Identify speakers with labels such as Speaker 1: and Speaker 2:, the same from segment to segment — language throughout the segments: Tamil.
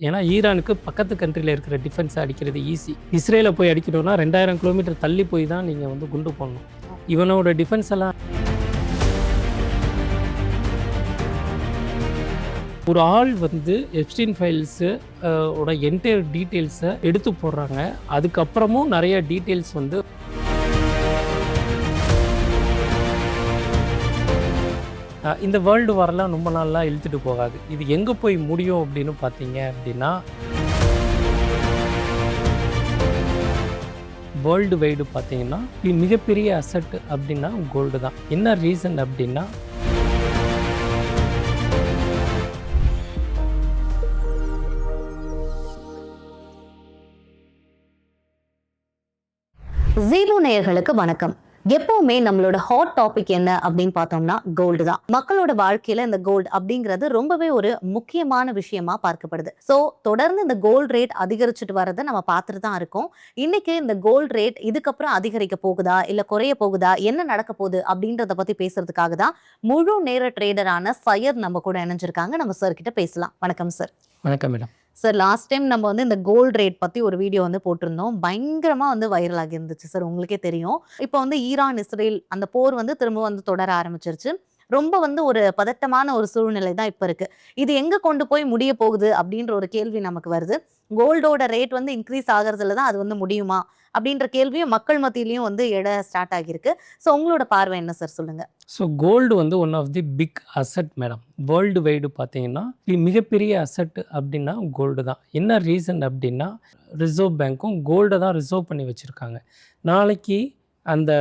Speaker 1: ஏன்னா ஈரானுக்கு பக்கத்து கண்ட்ரியில் இருக்கிற டிஃபென்ஸை அடிக்கிறது ஈஸி. இஸ்ரேலை போய் அடிக்கணும்னா 2000 கிலோமீட்டர் தள்ளி போய் தான் நீங்கள் வந்து குண்டு போடணும். இவனோட டிஃபென்ஸ் எல்லாம் ஒரு ஆள் வந்து எப்ஸ்டீன் ஃபைல்ஸு ஓட என்டையர் டீட்டெயில்ஸை எடுத்து போடுறாங்க. அதுக்கப்புறமும் நிறைய டீட்டெயில்ஸ் வந்து இந்த வேர்ல்டு வாரெல்லாம் ரொம்ப நாளாக இழுத்துட்டு போகாது. இது எங்கே போய் முடியும் அப்படின்னு பார்த்தீங்க அப்படின்னா, வேர்ல்டு வைடு பார்த்தீங்கன்னா மிகப்பெரிய அசட் அப்படின்னா கோல்டு தான். என்ன ரீசன் அப்படின்னா,
Speaker 2: ஜீரோ நேயர்களுக்கு வணக்கம். எப்பவுமே நம்மளோட ஹாட் டாபிக் என்ன அப்படின்னு பார்த்தோம்னா கோல்டு தான். மக்களோட வாழ்க்கையில இந்த கோல்டு அப்படிங்கிறது ரொம்பவே ஒரு முக்கியமான விஷயமா பார்க்கப்படுது. ஸோ தொடர்ந்து இந்த கோல்டு ரேட் அதிகரிச்சுட்டு வரதை நம்ம பார்த்துட்டு தான் இருக்கோம். இன்னைக்கு இந்த கோல்டு ரேட் இதுக்கப்புறம் அதிகரிக்க போகுதா இல்ல குறைய போகுதா, என்ன நடக்க போகுது அப்படின்றத பத்தி பேசுறதுக்காக தான் முழு நேர ட்ரேடரான சையத் நம்ம கூட இணைஞ்சிருக்காங்க. நம்ம சார் கிட்ட பேசலாம். வணக்கம் சார்.
Speaker 1: வணக்கம் மேடம்.
Speaker 2: சார், லாஸ்ட் டைம் நம்ம வந்து இந்த கோல்டு ரேட் பற்றி ஒரு வீடியோ வந்து போட்டிருந்தோம். பயங்கரமாக வந்து வைரல் ஆகி இருந்துச்சு சார், உங்களுக்கே தெரியும். இப்போ வந்து ஈரான் இஸ்ரேல் அந்த போர் வந்து திரும்ப வந்து தொடர ஆரம்பிச்சிருச்சு. ரொம்ப வந்து ஒரு பதட்டமான ஒரு சூழ்நிலை தான் இப்போ இருக்கு. இது எங்கே கொண்டு போய் முடிய போகுது அப்படின்ற ஒரு கேள்வி நமக்கு வருது. கோல்டோட ரேட் வந்து இன்க்ரீஸ் ஆகிறதுல தான் அது வந்து முடியுமா அப்படின்ற கேள்வியும் மக்கள் மத்தியிலையும் வந்து எட ஸ்டார்ட் ஆகியிருக்கு. ஸோ உங்களோட பார்வை என்ன சார், சொல்லுங்க.
Speaker 1: ஸோ கோல்டு வந்து one of the big asset madam. World wide பார்த்தீங்கன்னா மிகப்பெரிய அசட் அப்படின்னா கோல்டு தான். என்ன ரீசன் அப்படின்னா, ரிசர்வ் பேங்க்கும் கோல்டை தான் ரிசர்வ் பண்ணி வச்சுருக்காங்க. நாளைக்கு அந்த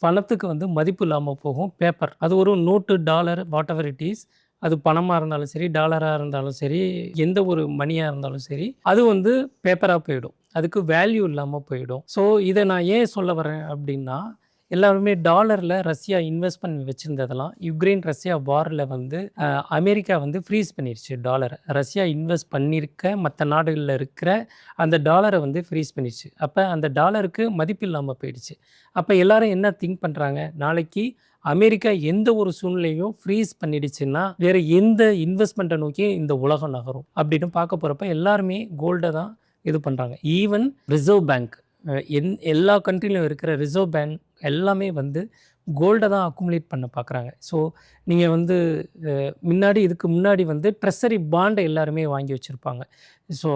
Speaker 1: பணத்துக்கு வந்து மதிப்பு இல்லாமல் போகும். பேப்பர், அது ஒரு note, dollar, what ever it is, அது பணமாக இருந்தாலும் சரி, டாலராக இருந்தாலும் சரி, எந்த ஒரு மணியாக இருந்தாலும் சரி, அது வந்து பேப்பராக போயிடும். அதுக்கு வேல்யூ இல்லாமல் போயிடும். ஸோ இதை நான் ஏன் சொல்ல வரேன் அப்படின்னா, எல்லாருமே டாலரில் ரஷ்யா இன்வெஸ்ட் பண்ணி வச்சுருந்ததெல்லாம் யுக்ரைன் ரஷ்யா வாரில் வந்து அமெரிக்கா வந்து ஃப்ரீஸ் பண்ணிடுச்சு டாலரை. ரஷ்யா இன்வெஸ்ட் பண்ணியிருக்க மற்ற நாடுகளில் இருக்கிற அந்த டாலரை வந்து ஃப்ரீஸ் பண்ணிடுச்சு. அப்போ அந்த டாலருக்கு மதிப்பு இல்லாமல் போயிடுச்சு. அப்போ எல்லோரும் என்ன திங்க் பண்ணுறாங்க, நாளைக்கு அமெரிக்கா எந்த ஒரு சூழ்நிலையும் ஃப்ரீஸ் பண்ணிடுச்சுன்னா வேறு எந்த இன்வெஸ்ட்மெண்ட்டை நோக்கி இந்த உலகம் நகரும் அப்படின்னு பார்க்க போகிறப்ப எல்லாருமே கோல்டை தான் இது பண்ணுறாங்க. ஈவன் ரிசர்வ் பேங்க், எல்லா கண்ட்ரிலையும் இருக்கிற ரிசர்வ் பேங்க் எல்லாமே வந்து கோல்டை தான் அக்குமுலேட் பண்ண பார்க்குறாங்க. ஸோ நீங்கள் வந்து இதுக்கு முன்னாடி வந்து ட்ரெஸரி பாண்டை எல்லாருமே வாங்கி வச்சுருப்பாங்க. ஸோ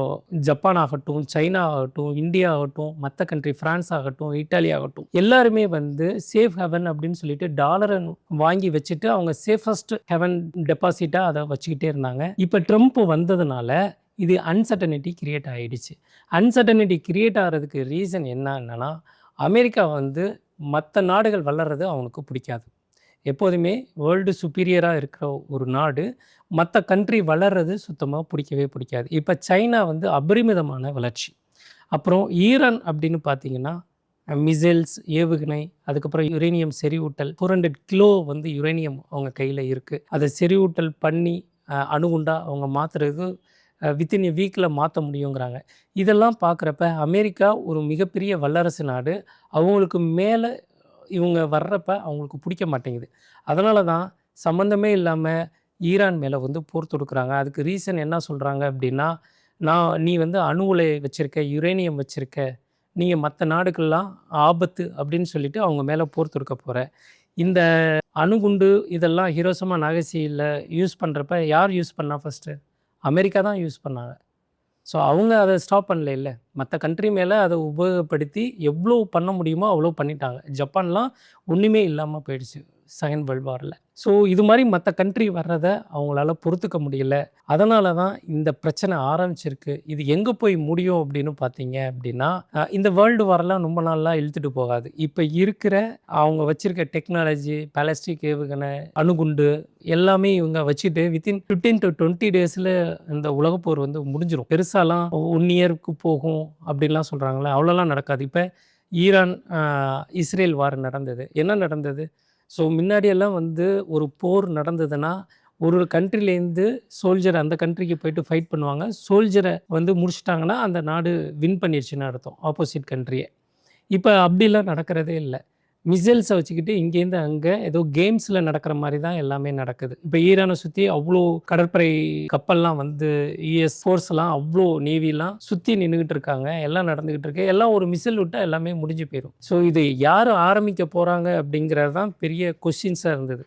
Speaker 1: ஜப்பான் ஆகட்டும், சைனா ஆகட்டும், இந்தியா ஆகட்டும், மற்ற கண்ட்ரி ஃப்ரான்ஸ் ஆகட்டும், இட்டாலி ஆகட்டும், எல்லாருமே வந்து சேஃப் ஹெவன் அப்படின்னு சொல்லிட்டு டாலரை வாங்கி வச்சுட்டு அவங்க சேஃபஸ்ட் ஹெவன் டெபாசிட்டாக அதை வச்சுக்கிட்டே இருந்தாங்க. இப்போ ட்ரம்ப் வந்ததுனால இது அன்சர்டனிட்டி கிரியேட் ஆகிடுச்சு. அன்சர்டனிட்டி கிரியேட் ஆகிறதுக்கு ரீசன் என்னன்னா, அமெரிக்கா வந்து மற்ற நாடுகள் வளர்கிறது அவனுக்கு பிடிக்காது. எப்போதுமே வேர்ல்டு சுப்பீரியராக இருக்கிற ஒரு நாடு மற்ற கண்ட்ரி வளர்கிறது சுத்தமாக பிடிக்கவே பிடிக்காது. இப்போ சைனா வந்து அபரிமிதமான வளர்ச்சி. அப்புறம் ஈரான் அப்படின்னு பார்த்தீங்கன்னா மிசைல்ஸ், ஏவுகணை, அதுக்கப்புறம் யுரேனியம் செறிவூட்டல், 400 கிலோ வந்து யுரேனியம் அவங்க கையில் இருக்குது. அதை செறிவூட்டல் பண்ணி அணுகுண்டா அவங்க மாற்றுறது வித்தின் எ வீக்கில் மாற்ற முடியுங்கிறாங்க. இதெல்லாம் பார்க்குறப்ப அமெரிக்கா ஒரு மிகப்பெரிய வல்லரசு நாடு, அவங்களுக்கு மேலே இவங்க வர்றப்ப அவங்களுக்கு பிடிக்க மாட்டேங்குது. அதனால தான் சம்மந்தமே இல்லாமல் ஈரான் மேலே வந்து போர் தொடுக்குறாங்க. அதுக்கு ரீசன் என்ன சொல்கிறாங்க அப்படின்னா, நீ வந்து அணு உலை வச்சுருக்க, யுரேனியம் வச்சுருக்க, நீங்கள் மற்ற நாடுகள்லாம் ஆபத்து அப்படின்னு சொல்லிட்டு அவங்க மேலே போர் தொடுக்க போகிற. இந்த அணுகுண்டு இதெல்லாம் ஹிரோஷிமா நாகசாகியில் யூஸ் பண்ணுறப்ப யார் யூஸ் பண்ணா ஃபஸ்ட்டு? அமெரிக்கா தான் யூஸ் பண்ணாங்க. ஸோ அவங்க அதை ஸ்டாப் பண்ணல. இல்லை, மற்ற கண்ட்ரி மேலே அதை உபயோகப்படுத்தி எவ்வளோ பண்ண முடியுமோ அவ்வளோ பண்ணிட்டாங்க. ஜப்பான்லாம் ஒன்றுமே இல்லாமல் போயிடுச்சு செகண்ட் வேர்ல்டு வாரில். ஸோ இது மாதிரி மற்ற கண்ட்ரி வர்றதை அவங்களால பொறுத்துக்க முடியல. அதனால தான் இந்த பிரச்சனை ஆரம்பிச்சிருக்கு. இது எங்கே போய் முடியும் அப்படின்னு பார்த்தீங்க அப்படின்னா, இந்த வேர்ல்டு வாரெல்லாம் ரொம்ப நாளாக இழுத்துட்டு போகாது. இப்போ இருக்கிற அவங்க வச்சுருக்க டெக்னாலஜி, பாலஸ்டிக் ஏவுகணை, அணுகுண்டு எல்லாமே இவங்க வச்சுட்டு வித்தின் 15 to 20 டேஸில் இந்த உலகப்போர் வந்து முடிஞ்சிடும். பெருசாலாம் 1 இயருக்கு போகும் அப்படின்லாம் சொல்கிறாங்களே, அவ்வளோலாம் நடக்காது. இப்போ ஈரான் இஸ்ரேல் வார் நடந்தது. என்ன நடந்தது? ஸோ முன்னாடியெல்லாம் வந்து ஒரு போர் நடந்ததுன்னா ஒரு கண்ட்ரிலேருந்து சோல்ஜர் அந்த கண்ட்ரிக்கு போயிட்டு ஃபைட் பண்ணுவாங்க. சோல்ஜரை வந்து முடிச்சிட்டாங்கன்னா அந்த நாடு வின் பண்ணிடுச்சுன்னு அர்த்தம், ஆப்போசிட் கண்ட்ரியை. இப்போ அப்படிலாம் நடக்கிறதே இல்லை. மிசைல்ஸை வச்சுக்கிட்டு இங்கேருந்து அங்கே ஏதோ கேம்ஸில் நடக்கிற மாதிரி தான் எல்லாமே நடக்குது. இப்போ ஈரானை சுற்றி அவ்வளோ கடற்படை கப்பல்லாம் வந்து யுஎஸ் ஃபோர்ஸ்லாம் அவ்வளோ நேவிலாம் சுற்றி நின்றுக்கிட்டு இருக்காங்க. எல்லாம் நடந்துக்கிட்டு இருக்கு. எல்லாம் ஒரு மிசைல் விட்டால் எல்லாமே முடிஞ்சு போயிடும். ஸோ இது யார் ஆரம்பிக்க போகிறாங்க அப்படிங்கிறது தான் பெரிய கொஸ்டின்ஸாக இருந்தது.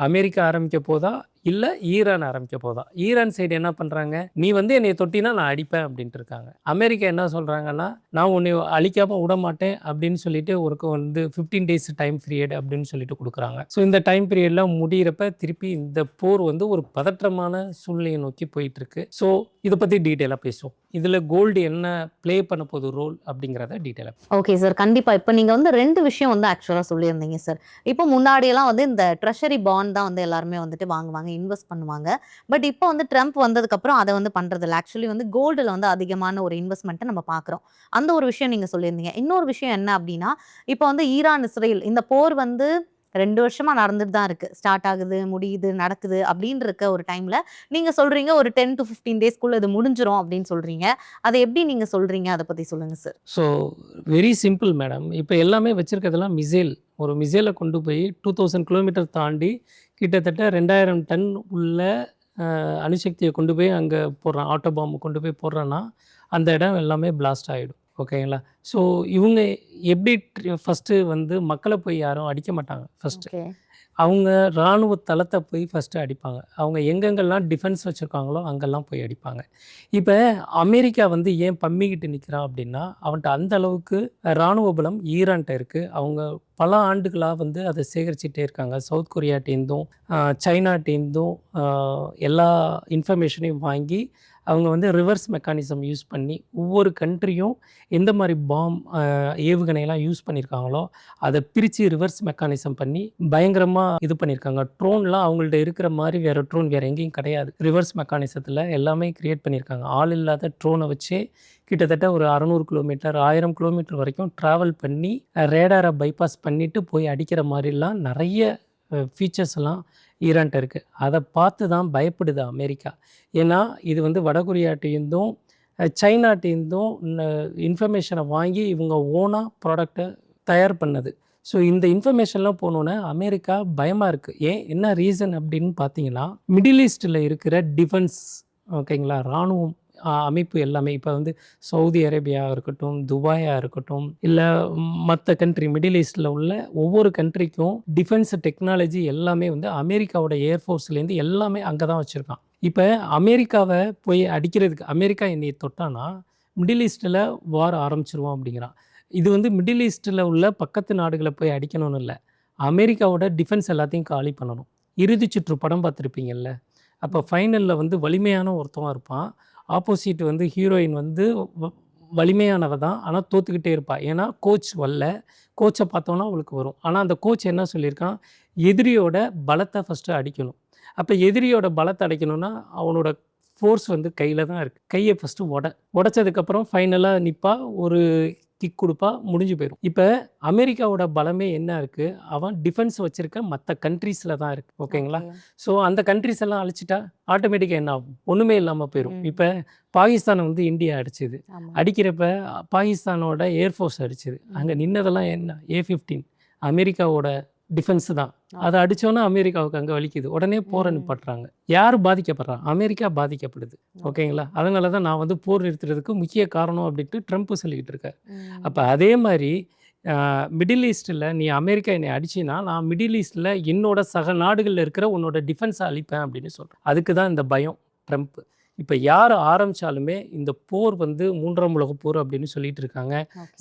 Speaker 1: அமெரிக்கா ஆரம்பிக்க போதா இல்லை ஈரான் ஆரம்பிக்க போதா? ஈரான் சைடு என்ன பண்ணுறாங்க, நீ வந்து என்னை தொட்டினா நான் அடிப்பேன் அப்படின்ட்டு இருக்காங்க. அமெரிக்கா என்ன சொல்கிறாங்கன்னா, நான் உன்னை அழிக்காமல் விட மாட்டேன் அப்படின்னு சொல்லிட்டு ஒருக்கு வந்து 15 days டைம் பீரியட் அப்படின்னு சொல்லிட்டு கொடுக்குறாங்க. ஸோ இந்த டைம் பீரியட்லாம் முடிகிறப்ப திருப்பி இந்த போர் வந்து ஒரு பதற்றமான சூழ்நிலையை நோக்கி போயிட்டு இருக்கு. ஸோ இதை பற்றி டீட்டெயிலாக பேசுவோம். இதில் கோல்டு என்ன ப்ளே பண்ண போகுது ரோல் அப்படிங்கிறத டீட்டெயிலாக.
Speaker 2: ஓகே சார், கண்டிப்பாக. இப்போ நீங்கள் வந்து 2 விஷயம் வந்து ஆக்சுவலாக சொல்லியிருந்தீங்க சார். இப்போ முன்னாடியெல்லாம் வந்து இந்த ட்ரெஷரி பாண்ட் தான் வந்து எல்லாருமே வந்துட்டு வாங்குவாங்க, இன்வெஸ்ட் பண்ணுவாங்க. பட் இப்போ வந்து ட்ரம்ப் வந்ததுக்கப்புறம் அதை வந்து பண்ணுறதில்ல. ஆக்சுவலி வந்து கோல்டில் வந்து அதிகமான ஒரு இன்வெஸ்ட்மெண்ட்டை நம்ம பார்க்குறோம். அந்த ஒரு விஷயம் நீங்கள் சொல்லியிருந்தீங்க. இன்னொரு விஷயம் என்ன அப்படின்னா, இப்போ வந்து ஈரான் இஸ்ரேல் இந்த போர் வந்து 2 வருஷமா நடந்துட்டு தான் இருக்கு. ஸ்டார்ட் ஆகுது, முடியுது, நடக்குது அப்படின்னு இருக்க ஒரு டைம்ல நீங்க சொல்றீங்க ஒரு 10 to 15 டேஸ்க்குள்ள இது முடிஞ்சிரும் அப்படின்னு சொல்றீங்க. அதை எப்படி நீங்க சொல்றீங்க? அதை பத்தி சொல்லுங்க sir.
Speaker 1: So very simple madam. இப்போ எல்லாமே வச்சுருக்கிறதெல்லாம் மிசைல். ஒரு மிசைலை கொண்டு போய் 2000 கிலோமீட்டர் தாண்டி கிட்டத்தட்ட 2000 டன் உள்ள அணுசக்தியை கொண்டு போய் அங்கே போடுறான். ஆட்டோ பாம்பு கொண்டு போய் போடுறான்னா அந்த இடம் எல்லாமே பிளாஸ்ட் ஆகிடும். ஓகேங்களா? ஸோ இவங்க எப்படி ஃபஸ்ட்டு வந்து மக்களை போய் யாரும் அடிக்க மாட்டாங்க. First
Speaker 2: okay.
Speaker 1: அவங்க இராணுவ தளத்தை போய் ஃபஸ்ட்டு அடிப்பாங்க. அவங்க எங்கெங்கெல்லாம் டிஃபென்ஸ் வச்சுருக்காங்களோ அங்கெல்லாம் போய் அடிப்பாங்க. இப்போ அமெரிக்கா வந்து ஏன் பம்மிக்கிட்டு நிற்கிறான் அப்படின்னா, அவன்கிட்ட அந்த அளவுக்கு இராணுவ பலம் ஈரான்கிட்ட இருக்குது. அவங்க பல ஆண்டுகளாக வந்து அதை சேகரிச்சுட்டே இருக்காங்க. சவுத் கொரியாட்டேருந்தும் சைனாட்டேருந்தும் எல்லா இன்ஃபர்மேஷனையும் வாங்கி அவங்க வந்து ரிவர்ஸ் மெக்கானிசம் யூஸ் பண்ணி ஒவ்வொரு கண்ட்ரியும் எந்த மாதிரி பாம் ஏவுகணையெல்லாம் யூஸ் பண்ணியிருக்காங்களோ அதை பிரித்து ரிவர்ஸ் மெக்கானிசம் பண்ணி பயங்கரமாக இது பண்ணியிருக்காங்க. ட்ரோன்லாம் அவங்கள்ட்ட இருக்கிற மாதிரி வேறு ட்ரோன் வேறு எங்கேயும் கிடையாது. ரிவர்ஸ் மெக்கானிசத்தில் எல்லாமே க்ரியேட் பண்ணியிருக்காங்க. ஆள் இல்லாத ட்ரோனை வச்சு கிட்டத்தட்ட ஒரு 600 கிலோமீட்டர் 1000 கிலோமீட்டர் வரைக்கும் ட்ராவல் பண்ணி ரேடாரை பைபாஸ் பண்ணிவிட்டு போய் அடிக்கிற மாதிரிலாம் நிறைய ஃபீச்சர்ஸ் எல்லாம் ஈரான்ட்ட இருக்குது. அதை பார்த்து தான் பயப்படுது அமெரிக்கா. ஏன்னா இது வந்து வடகொரியாட்டேருந்தும் சைனாட்டேருந்தும் இன்ஃபர்மேஷனை வாங்கி இவங்க ஓனாக ப்ராடக்டை தயார் பண்ணது. ஸோ இந்த இன்ஃபர்மேஷன்லாம் போனோன்னே அமெரிக்கா பயமாக இருக்குது. ஏன் என்ன ரீசன் அப்படின்னு பார்த்தீங்கன்னா, மிடில் ஈஸ்ட்டில் இருக்கிற டிஃபென்ஸ் ஓகேங்களா, இராணுவம் அமைப்பு எல்லாமே இப்போ வந்து சவுதி அரேபியாவாக இருக்கட்டும், துபாயாக இருக்கட்டும், இல்லை மற்ற கண்ட்ரி மிடில் ஈஸ்ட்டில் உள்ள ஒவ்வொரு கண்ட்ரிக்கும் டிஃபென்ஸ் டெக்னாலஜி எல்லாமே வந்து அமெரிக்காவோட ஏர்ஃபோர்ஸ்லேருந்து எல்லாமே அங்கே தான் வச்சுருக்கான். இப்போ அமெரிக்காவை போய் அடிக்கிறதுக்கு அமெரிக்கா என்னை தொட்டானா மிடில் ஈஸ்ட்டில் வார் ஆரம்பிச்சிருவோம் அப்படிங்கிறான். இது வந்து மிடில் ஈஸ்ட்டில் உள்ள பக்கத்து நாடுகளை போய் அடிக்கணும்னு இல்லை, அமெரிக்காவோட டிஃபென்ஸ் எல்லாத்தையும் காலி பண்ணணும். இறுதி சுற்று படம் பார்த்துருப்பீங்கல்ல, அப்போ ஃபைனலில் வந்து வலிமையான ஒருத்தவன் இருப்பான், ஆப்போசிட் வந்து ஹீரோயின் வந்து வலிமையானவ தான், ஆனால் தோற்றுக்கிட்டே இருப்பாள். ஏன்னா கோச் வரல, கோச்சை பார்த்தோன்னா அவளுக்கு வரும். ஆனால் அந்த கோச் என்ன சொல்லியிருக்கான், எதிரியோட பலத்தை ஃபஸ்ட்டு அடிக்கணும். அப்போ எதிரியோட பலத்தை அடிக்கணும்னா அவனோட ஃபோர்ஸ் வந்து கையில் தான் இருக்குது. கையை ஃபஸ்ட்டு உடைச்சதுக்கப்புறம் ஃபைனலாக நிற்பா, ஒரு கிக் கொடுப்பா, முடிஞ்சு போயிடும். இப்போ அமெரிக்காவோட பலமே என்ன இருக்குது, அவன் டிஃபென்ஸ் வச்சுருக்க மற்ற கண்ட்ரீஸில் தான் இருக்குது. ஓகேங்களா? ஸோ அந்த கண்ட்ரிஸ் எல்லாம் அழிச்சிட்டா ஆட்டோமேட்டிக்காக என்ன ஆகும், ஒன்றுமே இல்லாமல் போயிடும். இப்போ பாகிஸ்தானை வந்து இந்தியா அடிச்சுது, அடிக்கிறப்ப பாகிஸ்தானோட ஏர்ஃபோர்ஸ் அடிச்சுது. அங்கே நின்னதெல்லாம் என்ன, A-15 அமெரிக்காவோட டிஃபென்ஸ் தான். அதை அடித்தோன்னா அமெரிக்காவுக்கு அங்கே வலிக்குது, உடனே போரை நிப்பாட்டுறாங்க. யார் பாதிக்கப்படுறான், அமெரிக்கா பாதிக்கப்படுது. ஓகேங்களா? அதனால தான் நான் வந்து போர் நிறுத்துறதுக்கு முக்கிய காரணம் அப்படின்ட்டு ட்ரம்ப் சொல்லிக்கிட்டு இருக்கார். அப்போ அதே மாதிரி மிடில் ஈஸ்ட்டில் நீ அமெரிக்கா என்னை அடிச்சின்னா நான் மிடில் ஈஸ்ட்டில் என்னோட சக நாடுகளில் இருக்கிற உன்னோட டிஃபென்ஸை அழிப்பேன் அப்படின்னு சொல்கிறேன். அதுக்கு தான் இந்த பயம் ட்ரம்ப். இப்போ யார் ஆரம்பித்தாலுமே இந்த போர் வந்து 3ஆம் உலகப் போர் அப்படின்னு சொல்லிட்டு இருக்காங்க.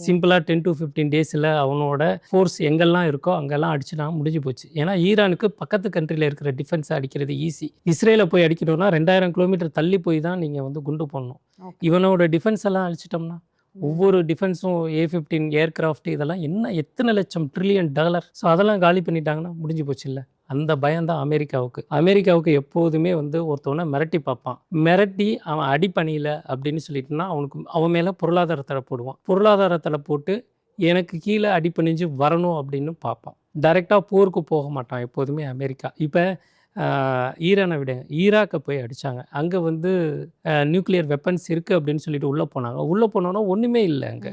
Speaker 1: சிம்பிளாக 10 to 15 டேஸில் அவனோட ஃபோர்ஸ் எங்கெல்லாம் இருக்கோ அங்கெல்லாம் அடிச்சுனா முடிஞ்சு போச்சு. ஏன்னா ஈரானுக்கு பக்கத்து கண்ட்ரியில் இருக்கிற டிஃபென்ஸை அடிக்கிறது ஈஸி. இஸ்ரேலை போய் அடிக்கணும்னா 2000 கிலோமீட்டர் தள்ளி போய் தான் நீங்கள் வந்து குண்டு போடணும். இவனோட டிஃபென்ஸ் எல்லாம் அழிச்சிட்டோம்னா ஒவ்வொரு டிஃபென்ஸும் A-15 ஏர்கிராஃப்ட் இதெல்லாம் என்ன எத்தனை லட்சம் $1 trillion. ஸோ அதெல்லாம் காலி பண்ணிட்டாங்கன்னா முடிஞ்சு போச்சு இல்லை. அந்த பயம்தான் அமெரிக்காவுக்கு எப்போதுமே வந்து ஒருத்தவனை மிரட்டி பார்ப்பான். மிரட்டி அவன் அடிப்பணியில் அப்படின்னு சொல்லிட்டுனா அவன் மேலே பொருளாதாரத்தில் போடுவான். பொருளாதாரத்தில் போட்டு எனக்கு கீழே அடிப்பணிஞ்சு வரணும் அப்படின்னு பார்ப்பான். டைரெக்டாக போருக்கு போக மாட்டான் எப்போதுமே அமெரிக்கா. இப்போ ஈரானை விட ஈராக்கை போய் அடித்தாங்க. அங்கே வந்து நியூக்ளியர் வெப்பன்ஸ் இருக்குது அப்படின்னு சொல்லிட்டு உள்ளே போனாங்க. உள்ளே போனோன்னா ஒன்றுமே இல்லை அங்கே.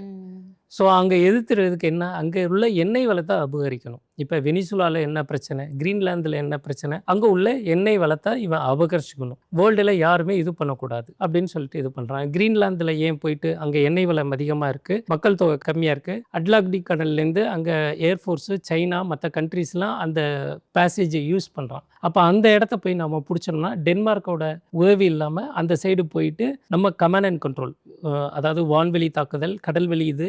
Speaker 1: ஸோ அங்கே எதிர்த்துறதுக்கு என்ன, அங்கே உள்ள எண்ணெய் வளத்தை அபகரிக்கணும். இப்போ வெனிசுலாவில் என்ன பிரச்சனை, கிரீன்லாந்தில் என்ன பிரச்சனை, அங்கே உள்ள எண்ணெய் வளத்தை இவன் அபகரிச்சுக்கணும். வேர்ல்டில் யாருமே இது பண்ணக்கூடாது அப்படின்னு சொல்லிட்டு இது பண்ணுறான். கிரீன்லாந்தில் ஏன் போயிட்டு அங்கே எண்ணெய் வளம் அதிகமாக இருக்குது, மக்கள் தொகை கம்மியாக இருக்குது, அட்லாண்டிக் கடல்லேருந்து அங்கே ஏர்ஃபோர்ஸு, சைனா, மற்ற கண்ட்ரீஸ்லாம் அந்த பேசேஜை யூஸ் பண்ணுறான். அப்போ அந்த இடத்த போய் நம்ம பிடிச்சோம்னா டென்மார்க்கோட உதவி இல்லாமல் அந்த சைடு போயிட்டு நம்ம கமாண்ட் அண்ட் கண்ட்ரோல், அதாவது வான்வெளி தாக்குதல், கடல்வெளி, இது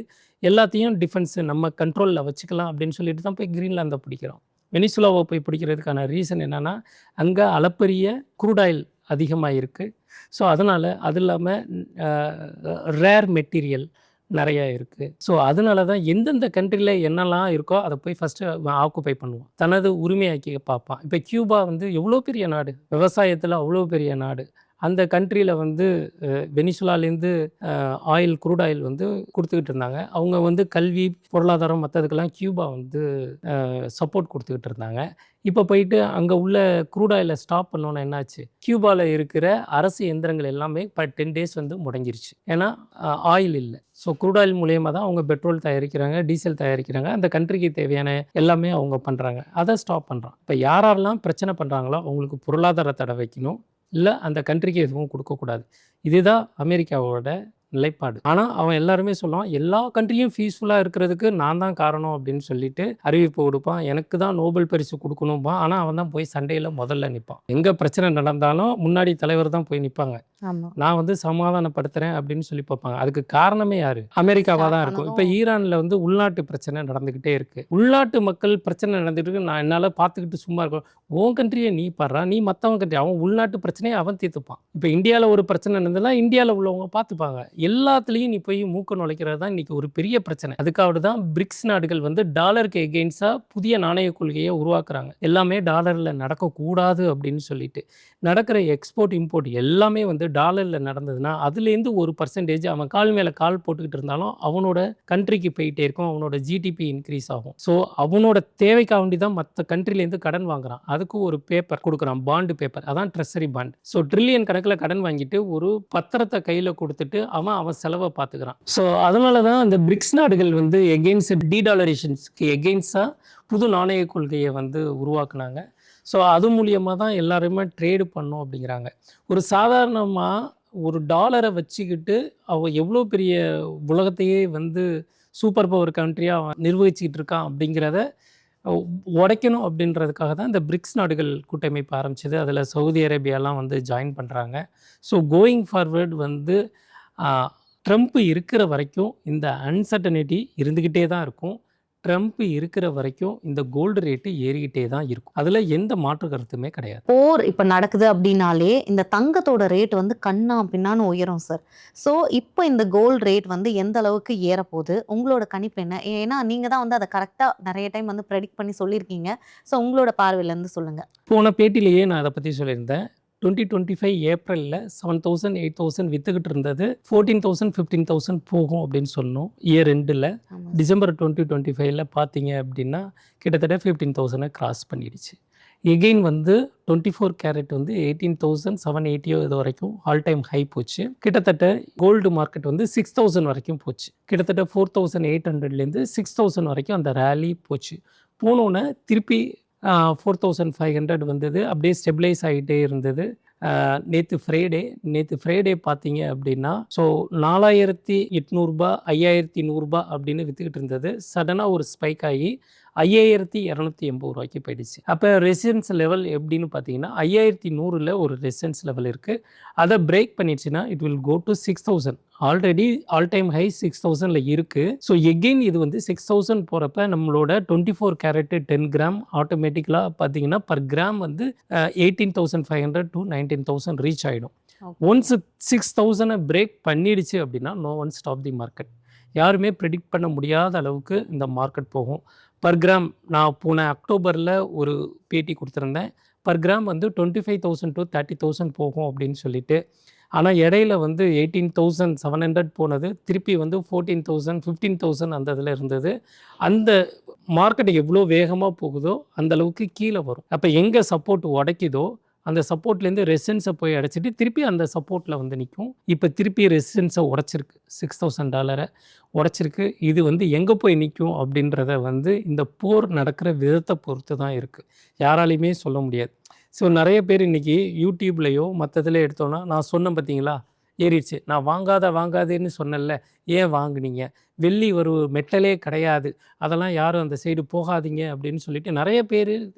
Speaker 1: எல்லாத்தையும் டிஃபென்ஸு நம்ம கண்ட்ரோலில் வச்சுக்கலாம் அப்படின்னு சொல்லிட்டு தான் போய் கிரீன்லாந்தை பிடிக்கிறோம். வெனிசுலாவை போய் பிடிக்கிறதுக்கான ரீசன் என்னென்னா, அங்கே அளப்பரிய க்ரூட் ஆயில் அதிகமாக இருக்குது. ஸோ அதனால் அது இல்லாமல் ரேர் மெட்டீரியல் நிறையா இருக்குது. ஸோ அதனால தான் எந்தெந்த கண்ட்ரியில் என்னெல்லாம் இருக்கோ அதை போய் ஃபஸ்ட்டு ஆக்குப்பை பண்ணுவான், தனது உரிமையாக்கி பார்ப்பான். இப்போ கியூபா வந்து எவ்வளோ பெரிய நாடு, விவசாயத்தில் அவ்வளோ பெரிய நாடு. அந்த கண்ட்ரியில் வந்து வெனிசுலாலேருந்து ஆயில், க்ரூட் ஆயில் வந்து கொடுத்துக்கிட்டு இருந்தாங்க. அவங்க வந்து கல்வி, பொருளாதாரம் மற்றதுக்கெல்லாம் கியூபா வந்து சப்போர்ட் கொடுத்துக்கிட்டு இருந்தாங்க. இப்போ போயிட்டு அங்கே உள்ள க்ரூட் ஆயிலை ஸ்டாப் பண்ணோன்னா என்னாச்சு, கியூபாவில் இருக்கிற அரசு எந்திரங்கள் எல்லாமே இப்போ 10 டேஸ் வந்து முடங்கிருச்சு. ஏன்னா ஆயில் இல்லை. ஸோ க்ரூட் ஆயில் மூலயமா தான் அவங்க பெட்ரோல் தயாரிக்கிறாங்க, டீசல் தயாரிக்கிறாங்க, அந்த கண்ட்ரிக்கு தேவையான எல்லாமே அவங்க பண்ணுறாங்க. அதை ஸ்டாப் பண்ணுறான். இப்போ யாரெல்லாம் பிரச்சனை பண்ணுறாங்களோ அவங்களுக்கு பொருளாதார தடை வைக்கணும், இல்லை அந்த கண்ட்ரிக்கு எதுவும் கொடுக்கக்கூடாது. இதுதான் அமெரிக்காவோட நிலைப்பாடு. ஆனால் அவன் எல்லாருமே சொல்லுவான், எல்லா கண்ட்ரியும் பீஸ்ஃபுல்லாக இருக்கிறதுக்கு நான் தான் காரணம் அப்படின்னு சொல்லிட்டு அறிவிப்பு கொடுப்பான். எனக்கு தான் நோபல் பரிசு கொடுக்கணும்பான். ஆனால் அவன் தான் போய் சண்டையில் முதல்ல நிற்பான். எங்கே பிரச்சனை நடந்தாலும் முன்னாடி தலைவர் தான் போய் நிற்பாங்க. நான் வந்து சமாதானப்படுத்துகிறேன் அப்படின்னு சொல்லி பார்ப்பாங்க. அதுக்கு காரணமே யார்? அமெரிக்காவாக தான் இருக்கும். இப்போ ஈரானில் வந்து உள்நாட்டு பிரச்சனை நடந்துக்கிட்டே இருக்குது. உள்நாட்டு மக்கள் பிரச்சனை நடந்துட்டு இருக்கு, நான் என்னால் பார்த்துக்கிட்டு சும்மா இருக்கேன். உன் கண்ட்ரியை நீ பாடுறா, நீ மற்றவங்க கண்ட்ரி, அவன் உள்நாட்டு பிரச்சனையை அவன் தீர்த்துப்பான். இப்போ இந்தியாவில் ஒரு பிரச்சனை நடந்ததுன்னா இந்தியாவில் உள்ளவங்க பார்த்துப்பாங்க. எல்லாத்துலேயும் நீ போய் மூக்க நுழைக்கிறது தான் இன்றைக்கி ஒரு பெரிய பிரச்சனை. அதுக்காக தான் பிரிக்ஸ் நாடுகள் வந்து டாலருக்கு எகெயின்ஸ்டாக புதிய நாணய கொள்கையை உருவாக்குறாங்க. எல்லாமே டாலரில் நடக்கக்கூடாது அப்படின்னு சொல்லிட்டு நடக்கிற எக்ஸ்போர்ட் இம்போர்ட் எல்லாமே வந்து டாலரில் நடந்ததுன்னா அதுலேருந்து ஒரு பர்சன்டேஜ் அவன் கால் மேலே கால் போட்டுக்கிட்டு இருந்தாலும் அவனோட கண்ட்ரிக்கு போயிட்டே இருக்கும், அவனோட ஜிடிபி இன்க்ரீஸ் ஆகும். ஸோ அவனோட தேவைக்காக வேண்டி தான் மற்ற கண்ட்ரிலேருந்து கடன் வாங்குறான். அதுக்கு ஒரு பேப்பர் கொடுக்குறான், பாண்டு பேப்பர், அதான் ட்ரெஸரி பாண்ட். ஸோ ட்ரில்லியன் கணக்கில் கடன் வாங்கிட்டு ஒரு பத்திரத்தை கையில் கொடுத்துட்டு அவன் செலவை பார்த்துக்கிறான். ஸோ அதனால தான் அந்த பிரிக்ஸ் நாடுகள் வந்து எகெயின்ஸ்ட் டீடாலரேஷன்ஸ்க்கு எகெயின்ஸ்டாக புது நாணய கொள்கையை வந்து உருவாக்குனாங்க. ஸோ அது மூலியமாக தான் எல்லாருமே ட்ரேடு பண்ணோம் அப்படிங்கிறாங்க. ஒரு சாதாரணமாக ஒரு டாலரை வச்சுக்கிட்டு அவன் எவ்வளோ பெரிய உலகத்தையே வந்து சூப்பர் பவர் கண்ட்ரியாக அவன் நிர்வகிச்சிக்கிட்டு இருக்கான் அப்படிங்கிறத உடைக்கணும் அப்படின்றதுக்காக தான் இந்த பிரிக்ஸ் நாடுகள் கூட்டமைப்பு ஆரம்பிச்சது. அதில் சவுதி அரேபியாலாம் வந்து ஜாயின் பண்ணுறாங்க. ஸோ கோயிங் ஃபார்வர்டு வந்து ட்ரம்ப் இருக்கிற வரைக்கும் இந்த அன்சர்டனிட்டி இருந்துக்கிட்டே தான் இருக்கும். ட்ரம்ப் இருக்கிற வரைக்கும் இந்த கோல்டு ரேட்டு ஏறிக்கிட்டே தான் இருக்கும். அதில் எந்த மாற்று கருத்துமே கிடையாது.
Speaker 2: போர் இப்போ நடக்குது அப்படின்னாலே இந்த தங்கத்தோட ரேட் வந்து கண்ணா பின்னான்னு உயரும் சார். ஸோ இப்போ இந்த கோல்டு ரேட் வந்து எந்த அளவுக்கு ஏறப்போகுது, உங்களோட கணிப்பு என்ன? ஏன்னா நீங்கள் தான் வந்து அதை கரெக்டாக நிறைய டைம் வந்து ப்ரெடிக்ட் பண்ணி சொல்லியிருக்கீங்க. ஸோ உங்களோட பார்வையிலேருந்து சொல்லுங்கள்.
Speaker 1: போன பேட்டிலேயே நான் அதை பற்றி சொல்லியிருந்தேன். 2025 ஏப்ரலில் 7,000 8,000 விற்றுக்கிட்டு இருந்தது 14,000 15,000 போகும் அப்படின்னு சொன்னோம். இயர் எண்டில் டிசம்பர் 2025 பார்த்தீங்க அப்படின்னா கிட்டத்தட்ட 15,000 கிராஸ் பண்ணிடுச்சு. எகெயின் வந்து 24 கேரட் வந்து 18,780 இது வரைக்கும் ஆல் டைம் ஹை போச்சு. கிட்டத்தட்ட கோல்டு மார்க்கெட் வந்து 6,000 வரைக்கும் போச்சு. கிட்டத்தட்ட 4,800லேருந்து 6,000 வரைக்கும் அந்த ரேலி போச்சு. போனோன்னே திருப்பி 4,500 வந்தது, அப்படியே ஸ்டெபிளைஸ் ஆகிட்டே இருந்தது. நேற்று ஃப்ரைடே பார்த்தீங்க அப்படின்னா ஸோ 4,800 5,100 அப்படின்னு விற்றுக்கிட்டு இருந்தது. சடனாக ஒரு ஸ்பைக் ஆகி 5,280 போயிடுச்சு. அப்போ ரெசிஸ்டன்ஸ் லெவல் எப்படின்னு பார்த்தீங்கன்னா 5,100ல் ஒரு ரெசிஸ்டன்ஸ் லெவல் இருக்குது. அதை பிரேக் பண்ணிடுச்சுன்னா it will go to 6,000. Already all time high 6,000ல் இருக்குது. ஸோ எகெயின் இது வந்து 6,000 போகிறப்ப நம்மளோட 24 கேரட்டு 10 கிராம் ஆட்டோமேட்டிக்கலாக பார்த்தீங்கன்னா பர் கிராம் வந்து 18,500 to 19,000 ரீச் ஆகிடும். ஒன்ஸ் 6,000 பிரேக் பண்ணிடுச்சு அப்படின்னா no one stop the market. யாருமே ப்ரெடிக்ட் பண்ண முடியாத அளவுக்கு இந்த மார்க்கெட் போகும். பர் கிராம் நான் போன அக்டோபரில் ஒரு பேட்டி கொடுத்துருந்தேன். பர் கிராம் வந்து 25,000 to 30,000 போகும் அப்படின்னு சொல்லிட்டு. ஆனால் இடையில வந்து 18,700 போனது, திருப்பி வந்து 14,000 15,000 அந்த இதில் இருந்தது. அந்த மார்க்கெட் எவ்வளோ வேகமாக போகுதோ அந்த அளவுக்கு கீழே வரும். அப்போ எங்கே சப்போர்ட் உடைக்குதோ அந்த சப்போர்ட்லேருந்து ரெசிஸ்டன்ஸை போய் அடைச்சிட்டு திருப்பி அந்த சப்போர்ட்டில் வந்து நிற்கும். இப்போ திருப்பி ரெசிஸ்டன்ஸை உடைச்சிருக்கு, $6,000 உடைச்சிருக்கு. இது வந்து எங்கே போய் நிற்கும் அப்படின்றத வந்து இந்த போர் நடக்கிற விதத்தை பொறுத்து தான் இருக்குது, யாராலையுமே சொல்ல முடியாது. ஸோ நிறைய பேர் இன்றைக்கி யூடியூப்லேயோ மற்றதில் எடுத்தோன்னா, நான் சொன்னேன் பார்த்தீங்களா, ஏறிடுச்சு, நான் வாங்காதேன்னு சொன்னேன்ல, ஏன் வாங்குனீங்க, வெள்ளி ஒரு மெட்டலே கிடையாது, அதெல்லாம் யாரும் அந்த சைடு போகாதீங்க அப்படின்னு சொல்லிட்டு நிறைய பேர்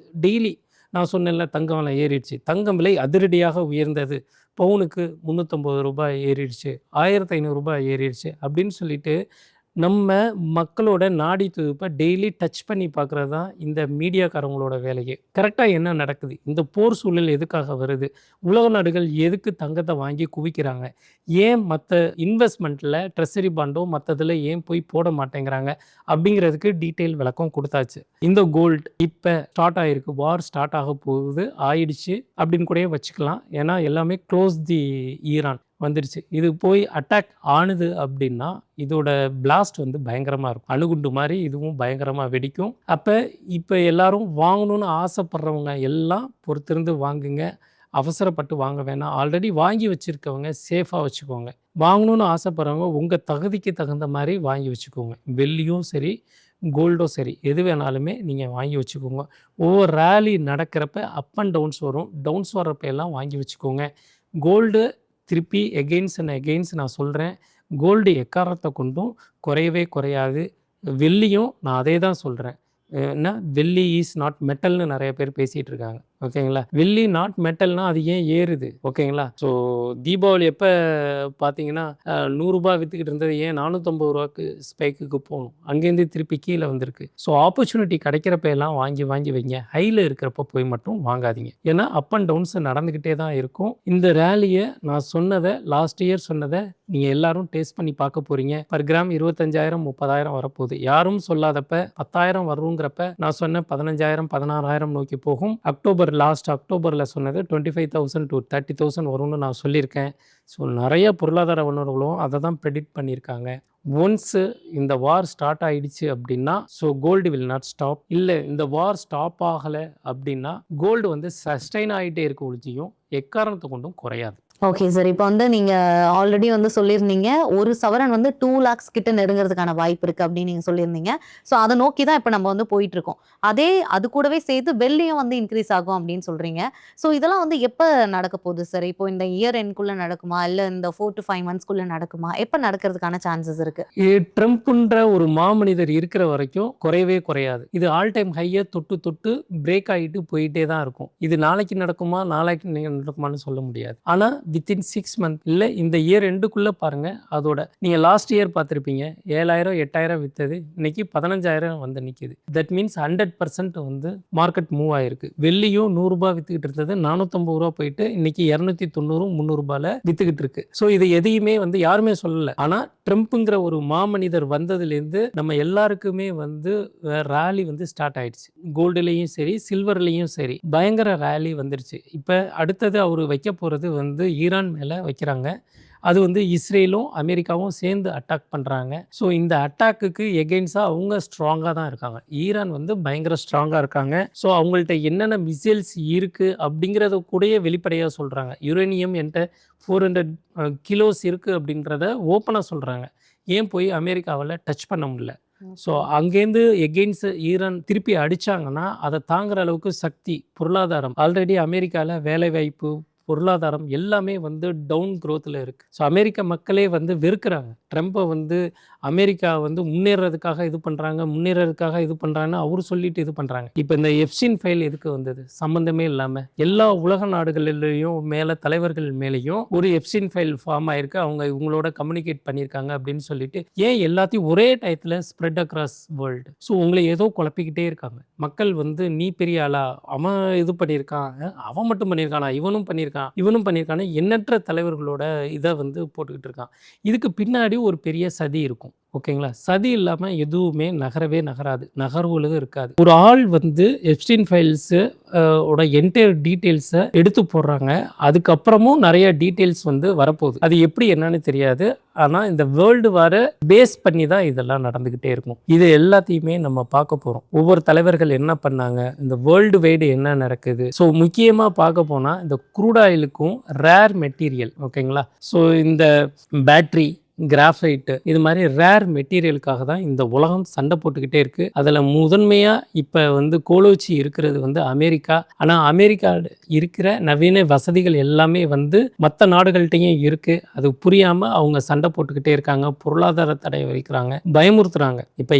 Speaker 1: டெய்லி நான் சொன்னேன்ல, தங்கம் விலை ஏறிடுச்சு, தங்கம் விலை அதிரடியாக உயர்ந்தது, பவுனுக்கு $350 ஏறிடுச்சு, $1,500 ஏறிடுச்சு அப்படின்னு சொல்லிட்டு நம்ம மக்களோட நாடி துடிப்பை டெய்லி டச் பண்ணி பார்க்குறது தான் இந்த மீடியாக்காரங்களோட வேலையே. கரெக்டாக என்ன நடக்குது, இந்த போர் சூழல் எதுக்காக வருது, உலக நாடுகள் எதுக்கு தங்கத்தை வாங்கி குவிக்கிறாங்க, ஏன் மற்ற இன்வெஸ்ட்மெண்ட்டில் ட்ரெஸரி பாண்டோ மற்றதில் ஏன் போய் போட மாட்டேங்கிறாங்க அப்படிங்கிறதுக்கு டீட்டெயில் விளக்கம் கொடுத்தாச்சு. இந்த கோல்டு இப்போ ஸ்டார்ட் ஆகிருக்கு, வார் ஸ்டார்ட் ஆக போகுது, ஆயிடுச்சு அப்படின்னு கூட வச்சுக்கலாம். ஏன்னா எல்லாமே க்ளோஸ் தி ஈரான் வந்துடுச்சு. இது போய் அட்டாக் ஆனுது அப்படின்னா இதோட பிளாஸ்ட் வந்து பயங்கரமாக இருக்கும், அணுகுண்டு மாதிரி இதுவும் பயங்கரமாக வெடிக்கும். அப்போ இப்போ எல்லாரும் வாங்கணும்னு ஆசைப்படுறவங்க எல்லாம் பொறுத்திருந்து வாங்குங்க, அவசரப்பட்டு வாங்க வேணாம். ஆல்ரெடி வாங்கி வச்சுருக்கவங்க சேஃபாக வச்சுக்கோங்க. வாங்கணும்னு ஆசைப்படுறவங்க உங்கள் தகுதிக்கு தகுந்த மாதிரி வாங்கி வச்சுக்கோங்க. வெள்ளியும் சரி, கோல்டும் சரி, எது வேணாலுமே நீங்கள் வாங்கி வச்சுக்கோங்க. ஒவ்வொரு ரேலி நடக்கிறப்ப அப் அண்ட் டவுன்ஸ் வரும், டவுன்ஸ் வர்றப்ப எல்லாம் வாங்கி வச்சுக்கோங்க. கோல்டு திருப்பி எகெயின்ஸ் நான் சொல்கிறேன், கோல்டு எக்காரணத்தை கொண்டும் குறையவே குறையாது. வெள்ளியும் நான் அதே தான் சொல்கிறேன். என்ன, வெள்ளி இஸ் நாட் மெட்டல்னு நிறைய பேர் பேசிகிட்டு இருக்காங்க, ஓகேங்களா. வெள்ளி நாட் மெட்டல்னா அது ஏன் ஏறுது, ஓகேங்களா. ஸோ தீபாவளி எப்போ பார்த்தீங்கன்னா $100 விற்றுக்கிட்டு இருந்தது ஏன் $450 ஸ்பைக்குக்கு போகணும், அங்கேருந்து திருப்பி கீழே வந்திருக்கு. ஸோ ஆப்பர்ச்சுனிட்டி கிடைக்கிறப்ப எல்லாம் வாங்கி வைங்க, ஹையில் இருக்கிறப்ப போய் மட்டும் வாங்காதீங்க. ஏன்னா அப் அண்ட் டவுன்ஸ் நடந்துக்கிட்டே தான் இருக்கும். இந்த ரேலியை நான் சொன்னதை லாஸ்ட் இயர் சொன்னதை நீங்கள் எல்லாரும் டேஸ்ட் பண்ணி பார்க்க போகிறீங்க. பர் கிராம் 25,000 30,000 வரப்போகுது. யாரும் சொல்லாதப்ப 10,000 வருங்கிறப்ப நான் சொன்ன 15,000 16,000 நோக்கி போகும். லாஸ்ட் அக்டோபரில் சொன்னது 25,000 to 30,000 வரும்னு நான் சொல்லியிருக்கேன். ஸோ நிறைய பொருளாதார வல்லுநர்களும் அதை தான் ப்ரெடிக்ட் பண்ணியிருக்காங்க. ஒன்ஸு இந்த வார் ஸ்டார்ட் ஆகிடுச்சு அப்படின்னா so gold will not stop. இல்லை இந்த வார் ஸ்டாப் ஆகலை அப்படின்னா கோல்டு வந்து சஸ்டைன் ஆகிட்டே இருக்க ஒழிச்சியும் எக்காரணத்தை கொண்டும் குறையாது.
Speaker 2: ஓகே சார், இப்போ வந்து நீங்க ஆல்ரெடி வந்து சொல்லியிருந்தீங்க, ஒரு சவரன் வந்து 2 lakhs கிட்ட நெருங்கிறதுக்கான வாய்ப்பு இருக்கு அப்படின்னு நீங்க சொல்லியிருந்தீங்க. ஸோ அதை நோக்கி தான் இப்போ நம்ம வந்து போயிட்டு இருக்கோம். அது கூடவே சேர்த்து வெள்ளியும் வந்து இன்க்ரீஸ் ஆகும் அப்படின்னு சொல்றீங்க. ஸோ இதெல்லாம் வந்து எப்போ நடக்க போகுது சார்? இப்போ இந்த இயர் எண்ட்குள்ள நடக்குமா, இல்லை இந்த 4 to 5 monthsக்குள்ள நடக்குமா, எப்போ நடக்கிறதுக்கான சான்சஸ் இருக்கு?
Speaker 1: ட்ரம்ப்ன்ற ஒரு மாமனிதர் இருக்கிற வரைக்கும் குறையவே குறையாது. இது ஆல் டைம் ஹையை தொட்டு பிரேக் ஆகிட்டு போயிட்டே தான் இருக்கும். இது நாளைக்கு நடக்குமான்னு சொல்ல முடியாது. ஆனால் வித்தின் 6 months இல்லை இந்த இயர் எண்டுக்குள்ளே பாருங்கள், அதோட நீங்கள் லாஸ்ட் இயர் பார்த்துருப்பீங்க 7,000 8,000 விற்றது இன்னைக்கு 15,000 வந்து நிற்கிது. தட் மீன்ஸ் 100% வந்து மார்க்கெட் மூவ் ஆகிருக்கு. வெள்ளியும் $100 விற்றுக்கிட்டு இருந்தது $450 போயிட்டு இன்னைக்கு 290 $300 விற்றுக்கிட்டு இருக்கு. ஸோ இது எதையுமே வந்து யாருமே சொல்லலை. ஆனால் ட்ரம்ப்புங்கிற ஒரு மாமனிதர் வந்ததுலேருந்து நம்ம எல்லாருக்குமே வந்து ரேலி வந்து ஸ்டார்ட் ஆயிடுச்சு. கோல்டுலேயும் சரி சில்வர்லேயும் சரி பயங்கர ரேலி வந்துருச்சு. இப்போ அடுத்தது அவர் வைக்க போகிறது வந்து ஈரான் மேலே வைக்கிறாங்க. அது வந்து இஸ்ரேலும் அமெரிக்காவும் சேர்ந்து அட்டாக் பண்ணுறாங்க. ஸோ இந்த அட்டாக்குக்கு எகெயின்ஸ்டாக அவங்க ஸ்ட்ராங்காக தான் இருக்காங்க. ஈரான் வந்து பயங்கர ஸ்ட்ராங்காக இருக்காங்க. ஸோ அவங்கள்ட்ட என்னென்ன மிசைல்ஸ் இருக்குது அப்படிங்கிறத கூடயே வெளிப்படையாக சொல்கிறாங்க. யுரேனியம் என்கிட்ட 400 கிலோஸ் இருக்குது அப்படின்றத ஓப்பனாக சொல்கிறாங்க. ஏன் போய் அமெரிக்காவில் டச் பண்ண முடியல. ஸோ அங்கேருந்து எகெயின்ஸ்ட் ஈரான் திருப்பி அடித்தாங்கன்னா அதை தாங்குற அளவுக்கு சக்தி, பொருளாதாரம், ஆல்ரெடி அமெரிக்காவில் வேலைவாய்ப்பு, பொருளாதாரம் எல்லாமே வந்து டவுன் க்ரோத்தில் இருக்குது. ஸோ அமெரிக்க மக்களே வந்து வெறுக்கிறாங்க. ட்ரம்ப்பை வந்து அமெரிக்கா வந்து முன்னேறதுக்காக இது பண்ணுறாங்கன்னு அவர் சொல்லிட்டு இது பண்ணுறாங்க. இப்போ இந்த எப்ஸ்டீன் ஃபைல் எதுக்கு வந்தது? சம்மந்தமே இல்லாமல் எல்லா உலக நாடுகளிலையும் மேலே தலைவர்கள் மேலேயும் ஒரு எப்ஸ்டீன் ஃபைல் ஃபார்ம் ஆயிருக்கு. அவங்க இவங்களோட கம்யூனிகேட் பண்ணியிருக்காங்க அப்படின்னு சொல்லிட்டு ஏன் எல்லாத்தையும் ஒரே டயத்தில் ஸ்ப்ரெட் அக்ராஸ் வேர்ல்டு. ஸோ உங்களை ஏதோ குழப்பிக்கிட்டே இருக்காங்க. மக்கள் வந்து நீ பெரிய ஆளா, அவன் இது பண்ணியிருக்கான், அவன் மட்டும் பண்ணியிருக்கானா, இவனும் பண்ணியிருக்கான எண்ணற்ற தலைவர்களோட இதை வந்து போட்டுக்கிட்டு இருக்கான். இதுக்கு பின்னாடி ஒரு பெரிய சதி இருக்கும். ஓகேங்களா? சதி இல்லாம எதுவுமே நகரவே நகராது. நகர்வுகளும் இருக்காது. ஒரு ஆள் வந்து எப்ஸ்டீன் ஃபைல்ஸு ஓட என்டையர் டீட்டெயில்ஸ எடுத்து போடுறாங்க. அதுக்கப்புறமும் நெறைய டீட்டெயில்ஸ் வந்து வரப்போகுது. அது எப்படி என்னன்னு தெரியாது. ஆனா இந்த வேர்ல்டு வார பேஸ் பண்ணி தான் இதெல்லாம் நடந்துகிட்டே இருக்கும். இது எல்லாத்தையுமே நம்ம பார்க்க போறோம். ஒவ்வொரு தலைவர்கள் என்ன பண்ணாங்க? இந்த வேர்ல்டு வைடு என்ன நடக்குது? ஸோ முக்கியமா பார்க்க போனா இந்த க்ரூட் ஆயிலுக்கும் ரேர் மெட்டீரியல் ஓகேங்களா? ஸோ இந்த பேட்டரி, கிராஃபைட்டு இது மாதிரி ரேர் மெட்டீரியலுக்காக தான் இந்த உலகம் சண்டை போட்டுக்கிட்டே இருக்கு. அதில் முதன்மையா இப்போ வந்து கோலோச்சி இருக்கிறது வந்து அமெரிக்கா. ஆனால் அமெரிக்கா இருக்கிற நவீன வசதிகள் எல்லாமே வந்து மற்ற நாடுகள்கிட்டையும் இருக்கு. அது புரியாம அவங்க சண்டை போட்டுக்கிட்டே இருக்காங்க. பொருளாதார தடை வைக்கிறாங்க, பயமுறுத்துறாங்க. இப்போ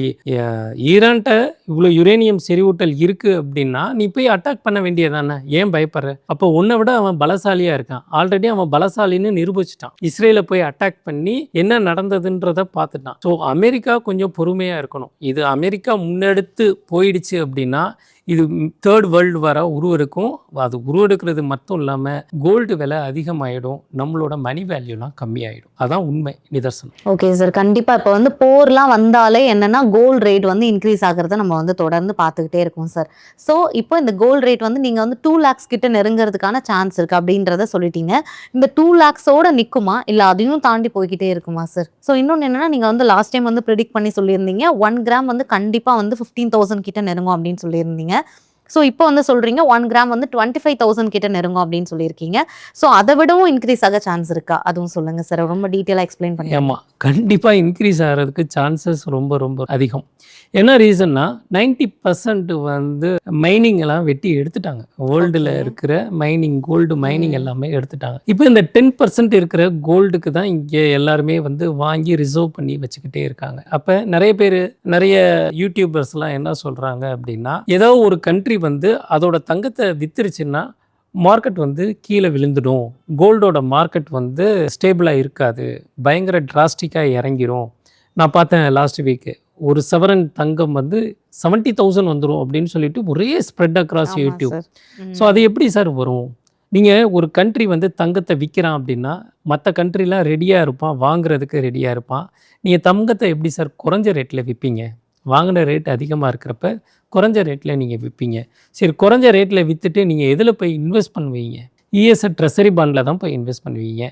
Speaker 1: ஈரான்கிட்ட இவ்வளோ யுரேனியம் செறிவூட்டல் இருக்கு அப்படின்னா நீ போய் அட்டாக் பண்ண வேண்டியதானே? ஏன் பயப்படுற? அப்போ உன்னை விட அவன் பலசாலியா இருக்கான். ஆல்ரெடி அவன் பலசாலின்னு நிரூபிச்சிட்டான். இஸ்ரேலை போய் அட்டாக் பண்ணி என்ன நடந்ததுன்றத பார்த்துட்டான். ஸோ அமெரிக்கா கொஞ்சம் பொறுமையாக இருக்கணும். இது அமெரிக்கா முன்னெடுத்து போயிடுச்சு அப்படின்னா இது தேர்ட் வேர்ல்டு வார உருவெடுக்கும். அது உருவெடுக்கிறது மட்டும் இல்லாமல் கோல்டு விலை அதிகமாகிடும். நம்மளோட மணி வேல்யூலாம் கம்மியாயிடும். அதான் உண்மை நிதர்சனம்.
Speaker 2: ஓகே சார், கண்டிப்பாக இப்போ வந்து போர்லாம் வந்தாலே என்னென்னா கோல்டு ரேட் வந்து இன்க்ரீஸ் ஆகிறத நம்ம வந்து தொடர்ந்து பார்த்துக்கிட்டே இருக்கோம் சார். ஸோ இப்போ இந்த கோல்டு ரேட் வந்து நீங்கள் வந்து 2 lakhs கிட்ட நெருங்கிறதுக்கான சான்ஸ் இருக்குது அப்படின்றத சொல்லிட்டீங்க. இந்த 2 lakhsோட நிற்குமா இல்லை அதையும் தாண்டி போய்கிட்டே இருக்குமா சார்? ஸோ இன்னொன்று என்னென்னா நீங்கள் வந்து லாஸ்ட் டைம் வந்து ப்ரிடிக்ட் பண்ணி சொல்லியிருந்தீங்க 1 கிராம் வந்து கண்டிப்பாக வந்து 15,000 கிட்ட நெருங்கும் அப்படின்னு சொல்லியிருந்தீங்க. ஸோ இப்போ வந்து சொல்கிறீங்க 1 கிராம் வந்து 25,000 கிட்ட நெருங்கும் அப்படின்னு சொல்லியிருக்கீங்க. ஸோ அதை விடவும் இன்க்ரீஸ் ஆக சான்ஸ் இருக்கா? அதுவும் சொல்லுங்கள் சார், ரொம்ப டீட்டெயிலாக எக்ஸ்பிளைன் பண்ணி.
Speaker 1: ஆமாம், கண்டிப்பாக இன்க்ரீஸ் ஆகிறதுக்கு சான்சஸ் ரொம்ப ரொம்ப அதிகம். என்ன ரீசன்னா 90% வந்து மைனிங் எல்லாம் வெட்டி எடுத்துட்டாங்க. வேர்ல்டில் இருக்கிற மைனிங், கோல்டு மைனிங் எல்லாமே எடுத்துட்டாங்க. இப்போ இந்த 10% இருக்கிற கோல்டுக்கு தான் இங்கே எல்லாருமே வந்து வாங்கி ரிசர்வ் பண்ணி வச்சுக்கிட்டே இருக்காங்க. அப்போ நிறைய பேர், நிறைய யூடியூபர்ஸ்லாம் என்ன சொல்கிறாங்க அப்படின்னா, ஏதோ ஒரு கண்ட்ரி வந்து அதோட தங்கத்தை வித்துருச்சுன்னா மார்க்கெட் வந்து கீழே விழுந்துடும், கோல்டோட மார்க்கெட் வந்து ஸ்டேபிளாக இருக்காது, பயங்கர டிராஸ்டிக்காக இறங்கிரும். நான் பார்த்தேன் லாஸ்ட் வீக்கு ஒரு சவரன் தங்கம் வந்து 70,000 வந்துடும் அப்படின்னு சொல்லிட்டு ஒரே ஸ்ப்ரெட் அக்ராஸ் யூடியூப். ஸோ அது எப்படி சார் வரும்? நீங்கள் ஒரு கண்ட்ரி வந்து தங்கத்தை விற்கிறான் அப்படின்னா மற்ற கண்ட்ரிலாம் ரெடியாக இருப்பான், வாங்குறதுக்கு ரெடியாக இருப்பான். நீங்கள் தங்கத்தை எப்படி சார் குறைஞ்ச ரேட்டில் விற்பீங்க? வாங்கின ரேட் அதிகமாக இருக்கிறப்ப குறைஞ்ச ரேட்டில் நீங்கள் விற்பீங்க. சரி, குறைஞ்ச ரேட்டில் விற்றுட்டு நீங்கள் எதில் போய் இன்வெஸ்ட் பண்ணுவீங்க? யூஎஸ்ஏ ட்ரெஸரி பாண்டில் தான் போய் இன்வெஸ்ட் பண்ணுவீங்க.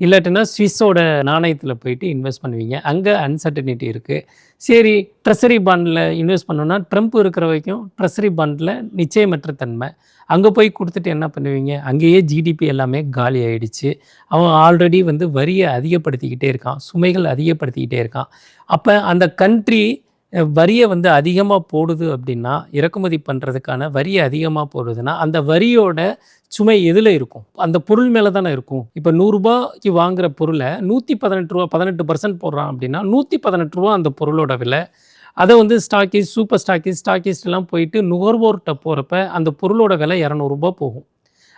Speaker 1: இல்லாட்டினா ஸ்விஸ்ஸோட நாணயத்தில் போயிட்டு இன்வெஸ்ட் பண்ணுவீங்க. அங்கே அன்சர்டனிட்டி இருக்குது. சரி, ட்ரெஸரி பாண்டில் இன்வெஸ்ட் பண்ணோன்னா ட்ரம்ப் இருக்கிற வரைக்கும் ட்ரெஸரி பாண்டில் நிச்சயமற்ற தன்மை. அங்கே போய் கொடுத்துட்டு என்ன பண்ணுவீங்க? அங்கேயே ஜிடிபி எல்லாமே காலி ஆகிடுச்சு. அவன் ஆல்ரெடி வந்து வரியை அதிகப்படுத்திக்கிட்டே இருக்கான், சுமைகள் அதிகப்படுத்திக்கிட்டே இருக்கான். அப்போ அந்த கண்ட்ரி வரியை வந்து அதிகமாக போடுது அப்படின்னா, இறக்குமதி பண்ணுறதுக்கான வரியை அதிகமாக போடுதுன்னா அந்த வரியோட சுமை எதில் இருக்கும்? அந்த பொருள் மேலே தானே இருக்கும். இப்போ 100 ரூபாய்க்கு வாங்குகிற பொருளை 118 ரூபா 18% போடுறான் அப்படின்னா 118 ரூபா அந்த பொருளோட விலை. அதை வந்து ஸ்டாக்கிஸ்ட், சூப்பர் ஸ்டாக்கிஸ்ட்லாம் போயிட்டு நுகர்வோர்கிட்ட போகிறப்ப அந்த பொருளோட விலை 200 ரூபா போகும்.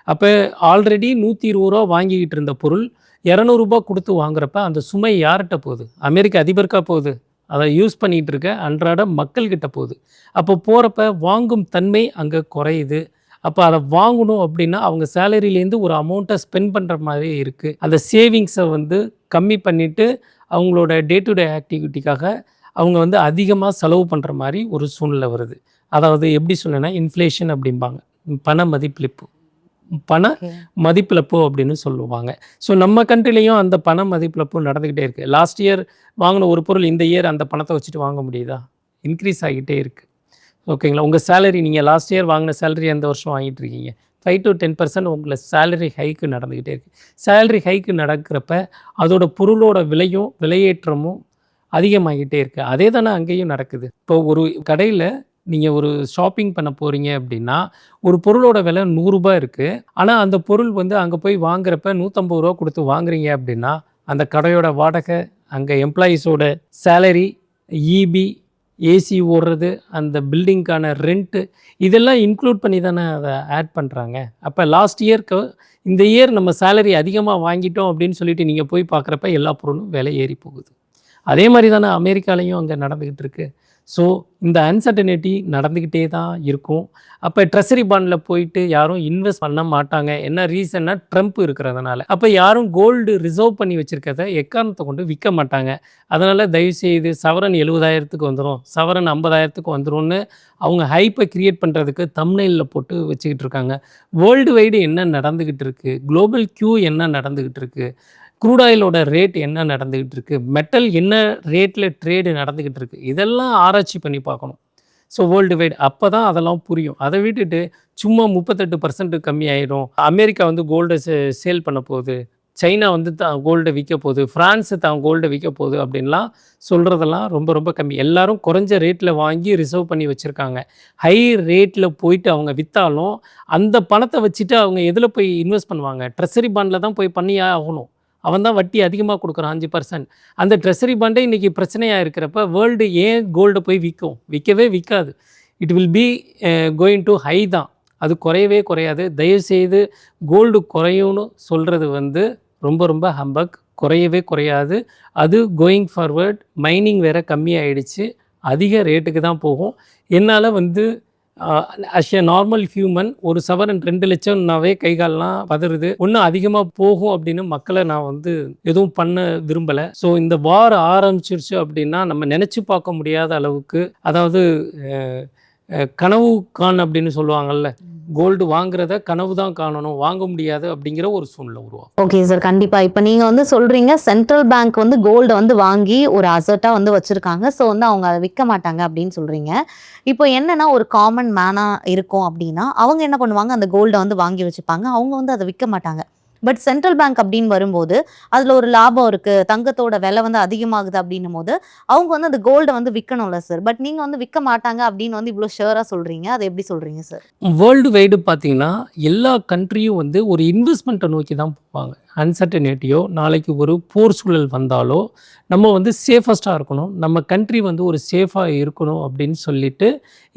Speaker 1: அப்போ ஆல்ரெடி 120 ரூபா வாங்கிக்கிட்டு இருந்த பொருள் 200 ரூபா கொடுத்து வாங்குறப்ப அந்த சுமை யார்கிட்ட போகுது? அமெரிக்க அதிபருக்கா போகுது? அதை யூஸ் பண்ணிகிட்டு இருக்க அன்றாட மக்கள்கிட்ட போகுது. அப்போ போகிறப்ப வாங்கும் தன்மை அங்கே குறையுது. அப்போ அதை வாங்கணும் அப்படின்னா அவங்க சேலரியிலேருந்து ஒரு அமௌண்ட்டை ஸ்பெண்ட் பண்ணுற மாதிரி இருக்குது. அந்த சேவிங்ஸை வந்து கம்மி பண்ணிவிட்டு அவங்களோட டே டு டே ஆக்டிவிட்டிக்காக அவங்க வந்து அதிகமாக செலவு பண்ணுற மாதிரி ஒரு சூழ்நிலை வருது. அதாவது எப்படி சொன்னேன்னா இன்ஃப்ளேஷன் அப்படிம்பாங்க, பண மதிப்பிழப்பு அப்படின்னு சொல்லுவாங்க. ஸோ நம்ம கண்ட்ரிலையும் அந்த பண மதிப்பிழப்பு நடந்துக்கிட்டே இருக்குது. லாஸ்ட் இயர் வாங்கின ஒரு பொருள் இந்த இயர் அந்த பணத்தை வச்சுட்டு வாங்க முடியுதா? இன்க்ரீஸ் ஆகிட்டே இருக்குது. ஓகேங்களா? உங்கள் சேலரி, நீங்கள் லாஸ்ட் இயர் வாங்கின சேலரி எந்த வருஷம் வாங்கிட்டு இருக்கீங்க? 5 to 10% உங்களை சேலரி ஹைக்கு நடந்துக்கிட்டே இருக்குது. சேலரி ஹைக்கு நடக்கிறப்ப அதோட பொருளோட விலையும் விலையேற்றமும் அதிகமாகிட்டே இருக்குது. அதே தானே அங்கேயும் நடக்குது. இப்போ ஒரு கடையில் நீங்கள் ஒரு ஷாப்பிங் பண்ண போகிறீங்க அப்படின்னா ஒரு பொருளோட விலை 100 ரூபா இருக்குது. ஆனால் அந்த பொருள் வந்து அங்கே போய் வாங்குறப்ப 150 ரூபா கொடுத்து வாங்குறீங்க அப்படின்னா அந்த கடையோட வாடகை, அங்கே எம்ப்ளாயீஸோட சேலரி, இபி, ஏசி ஓடுறது, அந்த பில்டிங்க்கான ரெண்ட்டு, இதெல்லாம் இன்க்ளூட் பண்ணி தானே அதை ஆட் பண்ணுறாங்க. அப்போ லாஸ்ட் இயர்க்கு இந்த இயர் நம்ம சேலரி அதிகமாக வாங்கிட்டோம் அப்படின்னு சொல்லிட்டு நீங்கள் போய் பார்க்குறப்ப எல்லா பொருளும் விலை ஏறி போகுது. அதே மாதிரி தானே அமெரிக்காலையும் அங்கே நடந்துக்கிட்டு இருக்குது. ஸோ இந்த அன்சர்டனிட்டி நடந்துக்கிட்டே தான் இருக்கும். அப்போ ட்ரெஸரி பாண்டில் போயிட்டு யாரும் இன்வெஸ்ட் பண்ண மாட்டாங்க. என்ன ரீசன்னா ட்ரம்ப் இருக்கிறதுனால. அப்போ யாரும் கோல்டு ரிசர்வ் பண்ணி வச்சுருக்கிறத எக்காரணத்தை கொண்டு விற்க மாட்டாங்க. அதனால் தயவுசெய்து சவரன் 70,000க்கு வந்துடும், சவரன் 50,000க்கு வந்துடும்னு அவங்க ஹைப்பை கிரியேட் பண்ணுறதுக்கு தம்ப்நெயிலில் போட்டு வச்சுக்கிட்டு இருக்காங்க. வேர்ல்டு வைடு என்ன நடந்துக்கிட்டு இருக்குது, குளோபல் கியூ என்ன நடந்துக்கிட்டு இருக்குது, க்ரூட் ஆயிலோட ரேட் என்ன நடந்துக்கிட்டு இருக்குது, மெட்டல் என்ன ரேட்டில் ட்ரேடு நடந்துக்கிட்டு இருக்குது, இதெல்லாம் ஆராய்ச்சி பண்ணி பார்க்கணும். ஸோ வேர்ல்டு வைடு அப்போ தான் அதெல்லாம் புரியும். அதை விட்டுட்டு சும்மா 38% கம்மியாயிடும், அமெரிக்கா வந்து கோல்டை சேல் பண்ண போகுது, சைனா வந்து தான் கோல்டை விற்க போகுது, ஃப்ரான்ஸு தான் கோல்டை விற்க போகுது அப்படின்லாம் சொல்கிறதெல்லாம் ரொம்ப ரொம்ப கம்மி. எல்லாரும் குறைஞ்ச ரேட்டில் வாங்கி ரிசர்வ் பண்ணி வச்சுருக்காங்க. ஹை ரேட்டில் போயிட்டு அவங்க விற்றாலும் அந்த பணத்தை வச்சுட்டு அவங்க எதில் போய் இன்வெஸ்ட் பண்ணுவாங்க? ட்ரெஸரி பாண்டில் தான் போய் பண்ணியே ஆகணும். அவன் தான் வட்டி அதிகமாக கொடுக்குறான் 5%. அந்த ட்ரெஸரி பாண்டே இன்றைக்கி பிரச்சனையாக இருக்கிறப்ப வேர்ல்டு ஏன் கோல்டை போய் விற்கும்? விற்கவே விற்காது. It will be going to high தான், அது குறையவே குறையாது. தயவுசெய்து கோல்டு குறையும்னு சொல்கிறது வந்து ரொம்ப ரொம்ப ஹம்பக். குறையவே குறையாது. அது கோயிங் ஃபார்வர்ட் மைனிங் வேறு கம்மியாயிடுச்சு, அதிக ரேட்டுக்கு தான் போகும். என்னால் வந்து அஸ் எ நார்மல் ஹியூமன் ஒரு சவரன் 2 லட்சம்னாவே கை கால்லாம் பதறுது. இன்னும் அதிகமாக போகும் அப்படின்னு மக்களை நான் வந்து எதுவும் பண்ண விரும்பலை. ஸோ இந்த வார் ஆரம்பிச்சிருச்சு அப்படின்னா நம்ம நினச்சி பார்க்க முடியாத அளவுக்கு, அதாவது கனவு கான் அப்படின்னு சொல்லுவாங்கல்ல, கோல்டு வாங்குறத கனவு தான் காணணும், வாங்க முடியாது அப்படிங்கிற ஒரு சூழ்நிலை உருவாகும்.
Speaker 2: ஓகே சார், கண்டிப்பா. இப்போ நீங்க வந்து சொல்றீங்க சென்ட்ரல் பேங்க் வந்து கோல்டை வந்து வாங்கி ஒரு அசட்டா வந்து வச்சிருக்காங்க. ஸோ வந்து அவங்க அதை விற்க மாட்டாங்க அப்படின்னு சொல்றீங்க. இப்போ என்னன்னா ஒரு காமன் மேனா இருக்கும் அப்படின்னா அவங்க என்ன பண்ணுவாங்க, அந்த கோல்டை வந்து வாங்கி வச்சுப்பாங்க, அவங்க வந்து அதை விற்க மாட்டாங்க. பட் சென்ட்ரல் பேங்க் அப்படின்னு வரும்போது அதில் ஒரு லாபம் இருக்குது, தங்கத்தோட விலை வந்து அதிகமாகுது அப்படின்னும் போது அவங்க வந்து அந்த கோல்டை வந்து விற்கணும்ல சார். பட் நீங்கள் வந்து விற்க மாட்டாங்க அப்படின்னு வந்து இவ்வளோ ஷியராக சொல்கிறீங்க, அதை எப்படி சொல்கிறீங்க சார்?
Speaker 1: வேர்ல்டு வைடு பார்த்தீங்கன்னா எல்லா கண்ட்ரியும் வந்து ஒரு இன்வெஸ்ட்மெண்ட்டை நோக்கி தான் போவாங்க. அன்சர்டனிட்டியோ நாளைக்கு ஒரு போர் சூழல் வந்தாலோ நம்ம வந்து சேஃபஸ்ட்டாக இருக்கணும், நம்ம கண்ட்ரி வந்து ஒரு சேஃபாக இருக்கணும் அப்படின்னு சொல்லிட்டு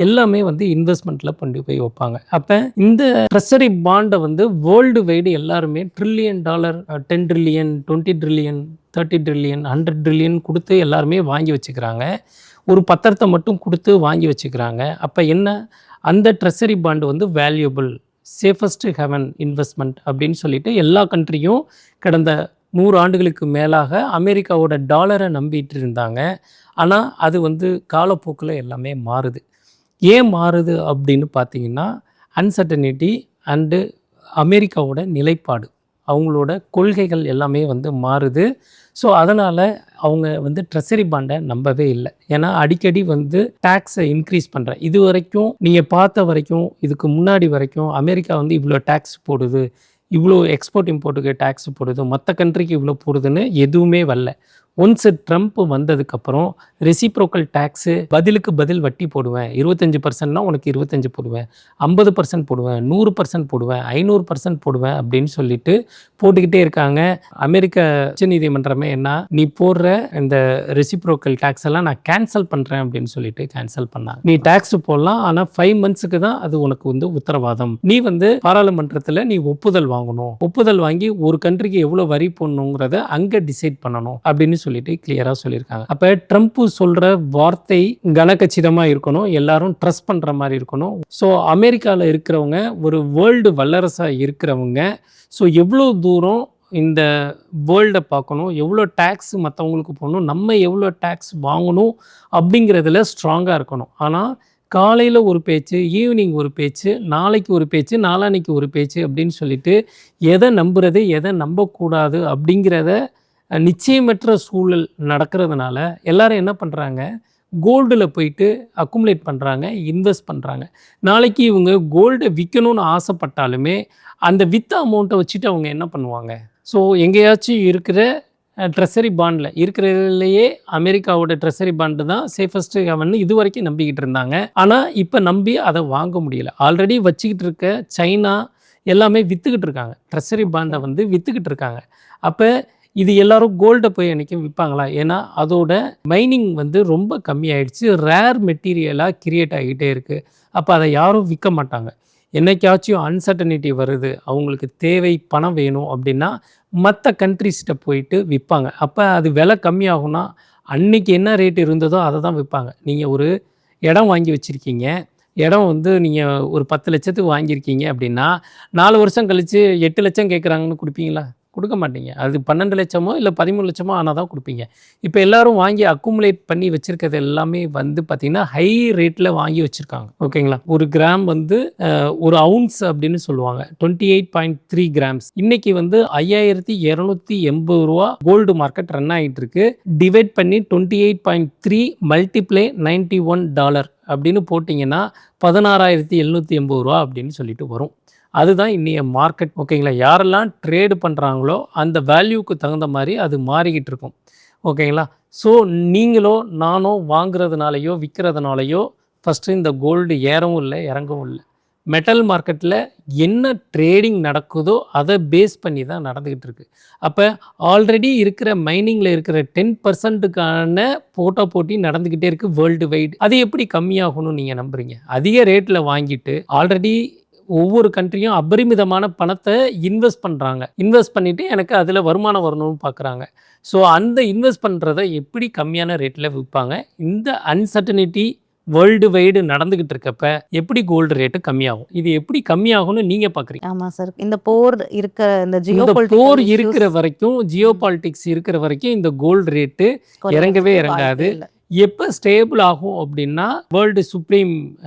Speaker 1: எல்லாமே வந்து இன்வெஸ்ட்மெண்ட்டில் கொண்டு போய் வைப்பாங்க. அப்போ இந்த ட்ரெஸரி பாண்டை வந்து வேர்ல்டு வைடு எல்லாருமே $1 trillion, 10 trillion, 20 trillion, 30 trillion, 100 trillion கொடுத்து எல்லாருமே வாங்கி வச்சுக்கிறாங்க. ஒரு பத்திரத்தை மட்டும் கொடுத்து வாங்கி வச்சுக்கிறாங்க. அப்போ என்ன, அந்த ட்ரெஸரி பாண்டு வந்து வேல்யூபிள், சேஃபஸ்ட் ஹெவன் இன்வெஸ்ட்மெண்ட் அப்படின்னு சொல்லிட்டு எல்லா கண்ட்ரியும் கடந்த 100 ஆண்டுகளுக்கு மேலாக அமெரிக்காவோட டாலரை நம்பிட்டு இருந்தாங்க. ஆனால் அது வந்து காலப்போக்கில் எல்லாமே மாறுது. ஏன் மாறுது அப்படின்னு பார்த்தீங்கன்னா அன்சர்டனிட்டி அண்டு அமெரிக்காவோட நிலைப்பாடு, அவங்களோட கொள்கைகள் எல்லாமே வந்து மாறுது. ஸோ அதனால் அவங்க வந்து ட்ரெஸரி பாண்டை நம்பவே இல்லை. ஏன்னா அடிக்கடி வந்து டேக்ஸை இன்க்ரீஸ் பண்ணுறேன். இது வரைக்கும் நீங்கள் பார்த்த வரைக்கும், இதுக்கு முன்னாடி வரைக்கும் அமெரிக்கா வந்து இவ்வளோ டேக்ஸ் போடுது, இவ்வளோ எக்ஸ்போர்ட் இம்போர்ட்டுக்கு டேக்ஸ் போடுது, மற்ற கண்ட்ரிக்கு இவ்வளோ போடுதுன்னு எதுவுமே வரல. ஒன்ஸ் ட்ரம்ப் வந்ததுக்கப்புறம் ரெசிப்ரோக்கல் டேக்ஸு, பதிலுக்கு பதில் வட்டி போடுவேன், 25%னா உனக்கு 25 போடுவேன், 50% போடுவேன், 100% போடுவேன், 500% போடுவேன் அப்படின்னு சொல்லிட்டு போட்டுக்கிட்டே இருக்காங்க. அமெரிக்க உச்சநீதிமன்றமே என்ன, நீ போடுற இந்த ரெசிப்ரோக்கல் டேக்ஸ் எல்லாம் நான் கேன்சல் பண்ணுறேன் அப்படின்னு சொல்லிட்டு கேன்சல் பண்ணாங்க. நீ டேக்ஸ் போடலாம், ஆனால் 5 monthsக்கு தான் அது உனக்கு வந்து உத்தரவாதம். நீ வந்து பாராளுமன்றத்தில் நீ ஒப்புதல் வாங்கணும், ஒப்புதல் வாங்கி ஒரு கண்ட்ரிக்கு எவ்வளோ வரி போடணுங்கிறத அங்கே டிசைட் பண்ணணும் அப்படின்னு சொல்லிட்டு கிளியரா சொல்லியிருக்காங்க. அப்ப ட்ரம்ப் சொல்ற வார்த்தை கனகச்சிதமா இருக்கணும், எல்லாரும் ட்ரஸ்ட் பண்ற மாதிரி இருக்கணும். ஸோ அமெரிக்காவில் இருக்கிறவங்க ஒரு வேர்ல்டு வல்லரசா இருக்கிறவங்க ஸோ எவ்வளோ தூரம் இந்த வேர்ல்டை பார்க்கணும், எவ்வளோ டேக்ஸ் மற்றவங்களுக்கு போகணும், நம்ம எவ்வளோ டேக்ஸ் வாங்கணும் அப்படிங்கிறதுல ஸ்ட்ராங்காக இருக்கணும். ஆனால் காலையில் ஒரு பேச்சு, ஈவினிங் ஒரு பேச்சு, நாளைக்கு ஒரு பேச்சு, நாளான்னைக்கு ஒரு பேச்சு அப்படின்னு சொல்லிட்டு எதை நம்புறது எதை நம்பக்கூடாது அப்படிங்கிறத நிச்சயமற்ற சூழல் நடக்கிறதுனால எல்லாரும் என்ன பண்ணுறாங்க, கோல்டில் போயிட்டு அக்குமுலேட் பண்ணுறாங்க, இன்வெஸ்ட் பண்ணுறாங்க. நாளைக்கு இவங்க கோல்டை விற்கணும்னு ஆசைப்பட்டாலுமே அந்த வித்த அமௌண்ட்டை வச்சுட்டு அவங்க என்ன பண்ணுவாங்க? ஸோ எங்கேயாச்சும் இருக்கிற ட்ரெஸரி பாண்டில் இருக்கிறதுலையே அமெரிக்காவோட ட்ரெஸரி பாண்டு தான் சேஃபஸ்ட்டு ஹெவன் இது வரைக்கும் நம்பிக்கிட்டு இருந்தாங்க. ஆனால் இப்போ நம்பி அதை வாங்க முடியல. ஆல்ரெடி வச்சுக்கிட்டு இருக்க சைனா எல்லாமே விற்றுக்கிட்டு இருக்காங்க, ட்ரெஸரி பாண்டை வந்து விற்றுக்கிட்டு இருக்காங்க. அப்போ இது எல்லாரும் கோல்டை போய் என்றைக்கும் விற்பாங்களா? ஏன்னா அதோட மைனிங் வந்து ரொம்ப கம்மியாயிடுச்சு, ரேர் மெட்டீரியலாக கிரியேட் ஆகிட்டே இருக்குது. அப்போ அதை யாரும் விற்க மாட்டாங்க. என்னைக்காச்சும் அன்சர்டனிட்டி வருது, அவங்களுக்கு தேவை பணம் வேணும் அப்படின்னா மற்ற கண்ட்ரிஸ்கிட்ட போயிட்டு விற்பாங்க. அப்போ அது விலை கம்மியாகும்னா அன்னைக்கு என்ன ரேட் இருந்ததோ அதை தான் விற்பாங்க. நீங்கள் ஒரு இடம் வாங்கி வச்சுருக்கீங்க, இடம் வந்து நீங்கள் ஒரு 10 லட்சத்துக்கு வாங்கியிருக்கீங்க அப்படின்னா 4 வருஷம் கழித்து 8 லட்சம் கேட்குறாங்கன்னு கொடுப்பீங்களா? கொடுக்க மாட்டீங்க. அது 12 லட்சமோ இல்லை 13 லட்சமோ ஆனால் தான் கொடுப்பீங்க. இப்போ எல்லாரும் வாங்கி அக்குமுலேட் பண்ணி வச்சுருக்கிறது எல்லாமே வந்து பார்த்திங்கன்னா ஹை ரேட்டில் வாங்கி வச்சுருக்காங்க. ஓகேங்களா? ஒரு கிராம் வந்து ஒரு அவுன்ஸ் அப்படின்னு சொல்லுவாங்க, 28.3 கிராம்ஸ். இன்றைக்கி வந்து 5280 ரூபா கோல்டு மார்க்கெட் ரன் ஆகிட்டு இருக்கு. டிவைட் பண்ணி 28.3 மல்டிப்ளை $91 அப்படின்னு போட்டிங்கன்னா 16,780 ரூபா அப்படின்னு சொல்லிட்டு வரும். அதுதான் இன்றைய மார்க்கெட். ஓகேங்களா? யாரெல்லாம் ட்ரேடு பண்ணுறாங்களோ அந்த வேல்யூக்கு தகுந்த மாதிரி அது மாறிக்கிட்டு இருக்கும். ஓகேங்களா? ஸோ நீங்களோ நானோ வாங்குறதுனாலையோ விற்கிறதுனாலையோ ஃபஸ்ட்டு இந்த கோல்டு ஏறவும் இல்லை இறங்கவும் இல்லை. மெட்டல் மார்க்கெட்டில் என்ன ட்ரேடிங் நடக்குதோ அதை பேஸ் பண்ணி தான் நடந்துக்கிட்டு இருக்கு. அப்போ ஆல்ரெடி இருக்கிற மைனிங்கில் இருக்கிற 10%க்கான போட்டி நடந்துக்கிட்டே இருக்குது வேர்ல்டு வைடு. அது எப்படி கம்மியாகணும்னு நீங்கள் நம்புறீங்க? அதிக ரேட்டில் வாங்கிட்டு ஆல்ரெடி ஒவ்வொரு கண்ட்ரியும் அபரிமிதமான பணத்தை இன்வெஸ்ட் பண்ணுறாங்க. இன்வெஸ்ட் பண்ணிவிட்டு எனக்கு அதில் வருமானம் வரணும்னு பார்க்குறாங்க. ஸோ அந்த இன்வெஸ்ட் பண்ணுறதை எப்படி கம்மியான ரேட்டில் விற்பாங்க? இந்த அன்சர்டனிட்டி வேர்ல்டு வைடு நடந்துகிட்டு இருக்கப்ப எப்படி கோல்டு ரேட்டு கம்மியாகும்? இது எப்படி கம்மியாகும்னு நீங்கள் பார்க்குறீங்க?
Speaker 2: ஆமாம் சார், இந்த போர் இருக்கிற
Speaker 1: போர் இருக்கிற வரைக்கும், ஜியோ பாலிட்டிக்ஸ் இருக்கிற வரைக்கும் இந்த கோல்டு ரேட்டு இறங்கவே இறங்காது. எப்போ ஸ்டேபிள் ஆகும் அப்படின்னா வேர்ல்டு சுப்ரீம்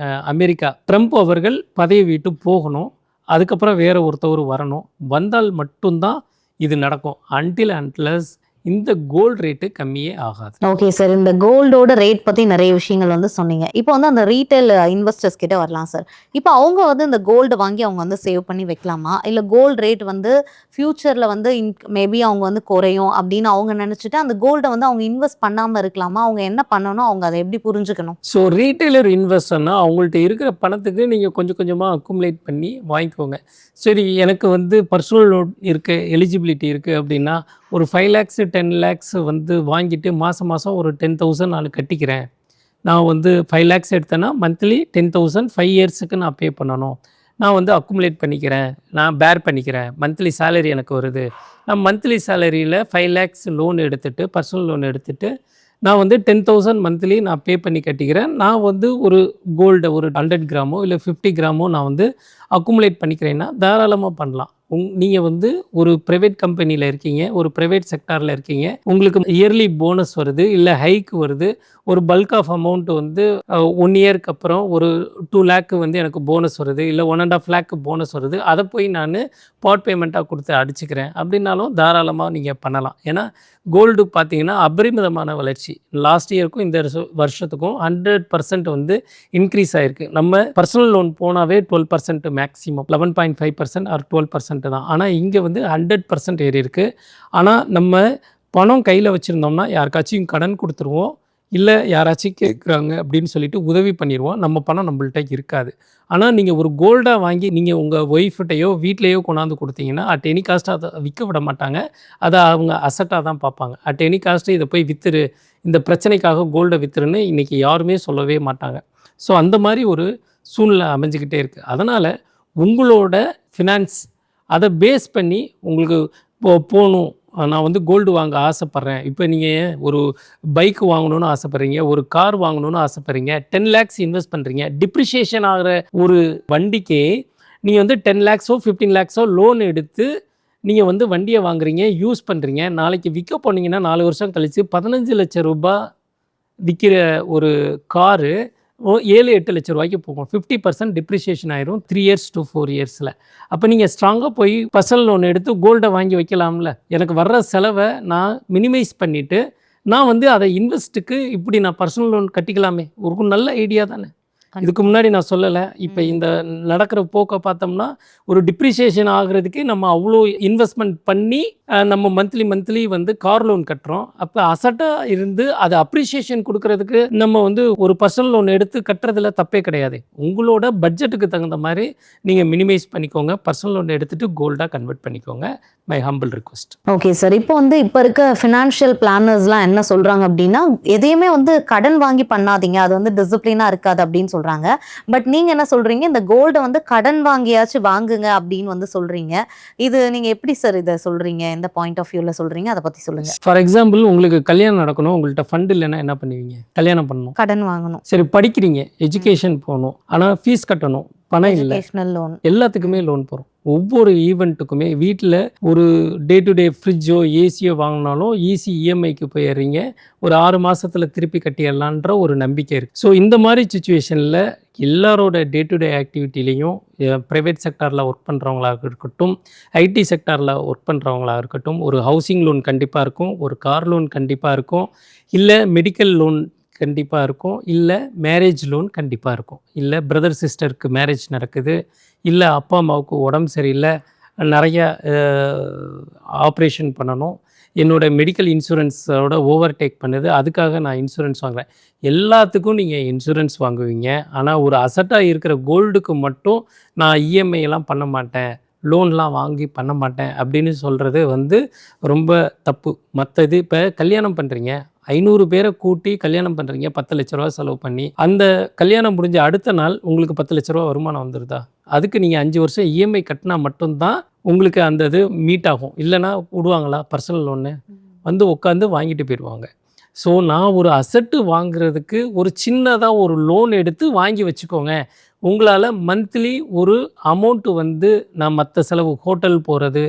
Speaker 1: அமெரிக்கா ட்ரம்ப் அவர்கள் பதவி விட்டு போகணும், அதுக்கப்புறம் வேற ஒருத்தவர் வரணும், வந்தால் மட்டும்தான் இது நடக்கும். அன்டில் அன்லெஸ் இந்த கோல்டு ரேட்டு கம்மியே ஆகாது.
Speaker 2: ஓகே சார், இந்த கோல்டோட ரேட் பற்றி நிறைய விஷயங்கள் வந்து சொன்னீங்க. இப்போ வந்து அந்த ரீட்டைல் இன்வெஸ்டர்ஸ் கிட்ட வரலாம் சார். இப்போ அவங்க வந்து இந்த கோல்டு வாங்கி அவங்க வந்து சேவ் பண்ணி வைக்கலாமா, இல்லை கோல்டு ரேட் வந்து ஃப்யூச்சரில் வந்து மேபி அவங்க வந்து குறையும் அப்படின்னு அவங்க நினச்சிட்டு அந்த கோல்டை வந்து அவங்க இன்வெஸ்ட் பண்ணாமல் இருக்கலாமா? அவங்க என்ன பண்ணணும், அவங்க அதை எப்படி புரிஞ்சுக்கணும்?
Speaker 1: ஸோ ரீட்டைலர் இன்வெஸ்டர்னா அவங்கள்ட்ட இருக்கிற பணத்துக்கு நீங்கள் கொஞ்சம் கொஞ்சமாக அக்குமுலேட் பண்ணி வாங்கிக்கோங்க. சரி, எனக்கு வந்து பர்சனல் லோன் இருக்குது, எலிஜிபிலிட்டி இருக்குது அப்படின்னா ஒரு 5 lakhs 10 lakhs வந்து வாங்கிட்டு மாதம் ஒரு 10,000 நான் கட்டிக்கிறேன். நான் வந்து 5 lakhs எடுத்தேன்னா மந்த்லி 10,000 5 இயர்ஸுக்கு நான் பே பண்ணணும். நான் வந்து அக்குமுலேட் பண்ணிக்கிறேன், நான் பேர் பண்ணிக்கிறேன், மந்த்லி சேலரி எனக்கு வருது, நான் மந்த்லி சேலரியில் 5 lakhs லோன் எடுத்துகிட்டு பர்சனல் லோன் எடுத்துகிட்டு நான் வந்து 10,000 மந்த்லி நான் பே பண்ணி கட்டிக்கிறேன். நான் வந்து ஒரு கோல்டை ஒரு 100 கிராமோ இல்லை 50 கிராமோ நான் வந்து அக்குமுலேட் பண்ணிக்கிறேன்னா தாராளமாக பண்ணலாம். நீங்கள் வந்து ஒரு ப்ரைவேட் கம்பெனியில் இருக்கீங்க, ஒரு ப்ரைவேட் செக்டாரில் இருக்கீங்க, உங்களுக்கு இயர்லி போனஸ் வருது, இல்லை ஹைக் வருது, ஒரு பல்க் ஆஃப் அமௌண்ட் வந்து 1 இயருக்கு அப்புறம் ஒரு 2 lakh வந்து எனக்கு போனஸ் வருது, இல்லை 1.5 lakh போனஸ் வருது, அதை போய் நான் பார்ட் பேமெண்ட்டாக கொடுத்து அடிச்சுக்கிறேன் அப்படின்னாலும் தாராளமாக நீங்கள் பண்ணலாம். ஏன்னா கோல்டு பார்த்தீங்கன்னா அபரிமிதமான வளர்ச்சி லாஸ்ட் இயருக்கும் இந்த வருஷத்துக்கும் 100% வந்து இன்க்ரீஸ் ஆகிருக்கு. நம்ம பர்சனல் லோன் போனாவே 12% மேக்ஸிமம் 11.5% ஆர் 12% தான். ஆனால் இங்கே வந்து 100% ஏறி இருக்குது. ஆனால் நம்ம பணம் கையில் வச்சுருந்தோம்னா யாருக்காச்சும் கடன் கொடுத்துருவோம், இல்லை யாராச்சும் கேட்குறாங்க அப்படின்னு சொல்லிட்டு உதவி பண்ணிடுவோம், நம்ம பணம் நம்மள்ட்ட இருக்காது. ஆனால் நீங்கள் ஒரு கோல்டாக வாங்கி நீங்கள் உங்கள் ஒய்ஃப்கிட்டையோ வீட்லேயோ கொண்டாந்து கொடுத்தீங்கன்னா அட் எனி காஸ்ட்டாக அதை விற்க விட மாட்டாங்க, அதை அவங்க அசட்டாக தான் பார்ப்பாங்க. அட் எனி காஸ்ட்டு இதை போய் விற்றுரு, இந்த பிரச்சனைக்காக கோல்டை விற்றுருன்னு இன்றைக்கி யாருமே சொல்லவே மாட்டாங்க. ஸோ அந்த மாதிரி ஒரு சூழ்நிலை அமைஞ்சிக்கிட்டே இருக்குது. அதனால் உங்களோட ஃபினான்ஸ் அதை பேஸ் பண்ணி உங்களுக்கு போகணும், நான் வந்து கோல்டு வாங்க ஆசைப்பட்றேன், இப்போ நீங்கள் ஒரு பைக் வாங்கணும்னு ஆசைப்பட்றீங்க, ஒரு கார் வாங்கணும்னு ஆசைப்பட்றீங்க, 10 lakhs இன்வெஸ்ட் பண்ணுறீங்க, டிப்ரிஷியேஷன் ஆகிற ஒரு வண்டிக்கே நீங்கள் வந்து 10 lakhsோ 15 lakhsோ லோன் எடுத்து நீங்கள் வந்து வண்டியை வாங்குறீங்க, யூஸ் பண்ணுறீங்க, நாளைக்கு விற்க போனீங்கன்னா 4 வருஷம் கழித்து 15 லட்சம் ரூபாய் விற்கிற ஒரு காரு 7-8 லட்ச ரூபாய்க்கு போகும். 50% டிப்ரிஷியேஷன் ஆயிரும் 3 years to 4 yearsல. அப்போ நீங்கள் ஸ்ட்ராங்காக போய் பர்சனல் லோன் எடுத்து கோல்டை வாங்கி வைக்கலாம்ல. எனக்கு வர்ற செலவை நான் மினிமைஸ் பண்ணிவிட்டு நான் வந்து அதை இன்வெஸ்ட்டுக்கு இப்படி நான் பர்சனல் லோன் கட்டிக்கலாமே, ஒரு நல்ல ஐடியா தானே. இதுக்கு முன்னாடி நான் சொல்லலை, இப்போ இந்த நடக்கிற போக்கை பார்த்தோம்னா ஒரு டிப்ரிஷியேஷன் ஆகிறதுக்கு நம்ம அவ்வளோ இன்வெஸ்ட்மெண்ட் பண்ணி நம்ம மந்த்லி வந்து கார் லோன் கட்டுறோம். அப்போ அசட்டாக இருந்து அது அப்ரிஷியேஷன் கொடுக்கறதுக்கு நம்ம வந்து ஒரு பர்சனல் லோன் எடுத்து கட்டுறதுல தப்பே கிடையாது. உங்களோட பட்ஜெட்டுக்கு தகுந்த மாதிரி நீங்கள் மினிமைஸ் பண்ணிக்கோங்க, பர்சனல் லோன் எடுத்துகிட்டு கோல்டாக கன்வெர்ட் பண்ணிக்கோங்க. My humble request.
Speaker 2: Okay sir, இப்போ இருக்க ஃபினான்ஷியல் பிளானர்ஸ்லாம் என்ன சொல்கிறாங்க அப்படின்னா எதையுமே வந்து கடன் வாங்கி பண்ணாதீங்க, அது வந்து டிசிப்ளினாக இருக்காது அப்படின்னு சொல்கிறாங்க. பட் நீங்கள் என்ன சொல்கிறீங்க, இந்த கோல்டை வந்து கடன் வாங்கியாச்சும் வாங்குங்க அப்படின்னு வந்து சொல்கிறீங்க. இது நீங்கள் எப்படி சார் இதை சொல்கிறீங்க? எந்த பாயிண்ட் ஆஃப் வியூல சொல்றீங்க, அதை பத்தி சொல்லுங்க.
Speaker 1: ஃபார் எக்ஸாம்பிள் உங்களுக்கு கல்யாணம் நடக்கணும், உங்கள்கிட்ட ஃபண்ட் இல்லைன்னா என்ன பண்ணுவீங்க? கல்யாணம் பண்ணணும்,
Speaker 2: கடன் வாங்கணும்,
Speaker 1: சரி படிக்கிறீங்க, எஜுகேஷன் போகணும், ஆனால் ஃபீஸ் கட்டணும், பணம் இல்லை,
Speaker 2: எஜுகேஷனல் லோன்,
Speaker 1: எல்லாத்துக்குமே லோன் போகிறோம். ஒவ்வொரு ஈவெண்ட்டுக்குமே வீட்டில் ஒரு டே டு டே ஃப்ரிட்ஜோ ஏசியோ வாங்கினாலும் ஈஸி இஎம்ஐக்கு போயிடுறீங்க, ஒரு 6 மாதத்தில் திருப்பி கட்டிடலான்ற ஒரு நம்பிக்கை இருக்குது. ஸோ இந்த மாதிரி சுச்சுவேஷனில் எல்லாரோட டே டு டே ஆக்டிவிட்டிலையும் ப்ரைவேட் செக்டாரில் ஒர்க் பண்ணுறவங்களாக இருக்கட்டும், ஐடி செக்டாரில் ஒர்க் பண்ணுறவங்களாக இருக்கட்டும், ஒரு ஹவுசிங் லோன் கண்டிப்பாக இருக்கும், ஒரு கார் லோன் கண்டிப்பாக இருக்கும், இல்லை மெடிக்கல் லோன் கண்டிப்பாக இருக்கும், இல்லை மேரேஜ் லோன் கண்டிப்பாக இருக்கும், இல்லை பிரதர் சிஸ்டருக்கு மேரேஜ் நடக்குது, இல்லை அப்பா அம்மாவுக்கு உடம்பு சரியில்லை, நிறைய ஆப்ரேஷன் பண்ணணும், என்னோட மெடிக்கல் இன்சூரன்ஸோட ஓவர்டேக் பண்ணுது, அதுக்காக நான் இன்சூரன்ஸ் வாங்குகிறேன். எல்லாத்துக்கும் நீங்கள் இன்சூரன்ஸ் வாங்குவீங்க. ஆனால் ஒரு அசட்டாக இருக்கிற கோல்டுக்கு மட்டும் நான் இஎம்ஐலாம் பண்ண மாட்டேன், லோன்லாம் வாங்கி பண்ண மாட்டேன் அப்படின்னு சொல்கிறது ரொம்ப தப்பு. மற்றது இப்போ கல்யாணம் பண்ணுறீங்க, 500 பேரை கூட்டி கல்யாணம் பண்ணுறீங்க, 10 லட்ச ரூபா செலவு பண்ணி, அந்த கல்யாணம் முடிஞ்ச அடுத்த நாள் உங்களுக்கு 10 லட்ச ரூபா வருமானம் வந்துடுதா? அதுக்கு நீங்கள் 5 வருஷம் இஎம்ஐ கட்டினா மட்டும்தான் உங்களுக்கு அந்த இது மீட் ஆகும். இல்லைனா விடுவாங்களா? பர்சனல் லோன்னு உட்காந்து வாங்கிட்டு போயிடுவாங்க. ஸோ நான் ஒரு அசட்டு வாங்குறதுக்கு ஒரு சின்னதாக ஒரு லோன் எடுத்து வாங்கி வச்சுக்கோங்க. உங்களால் மந்த்லி ஒரு அமௌண்ட்டு நான் மற்ற செலவு, ஹோட்டல் போகிறது,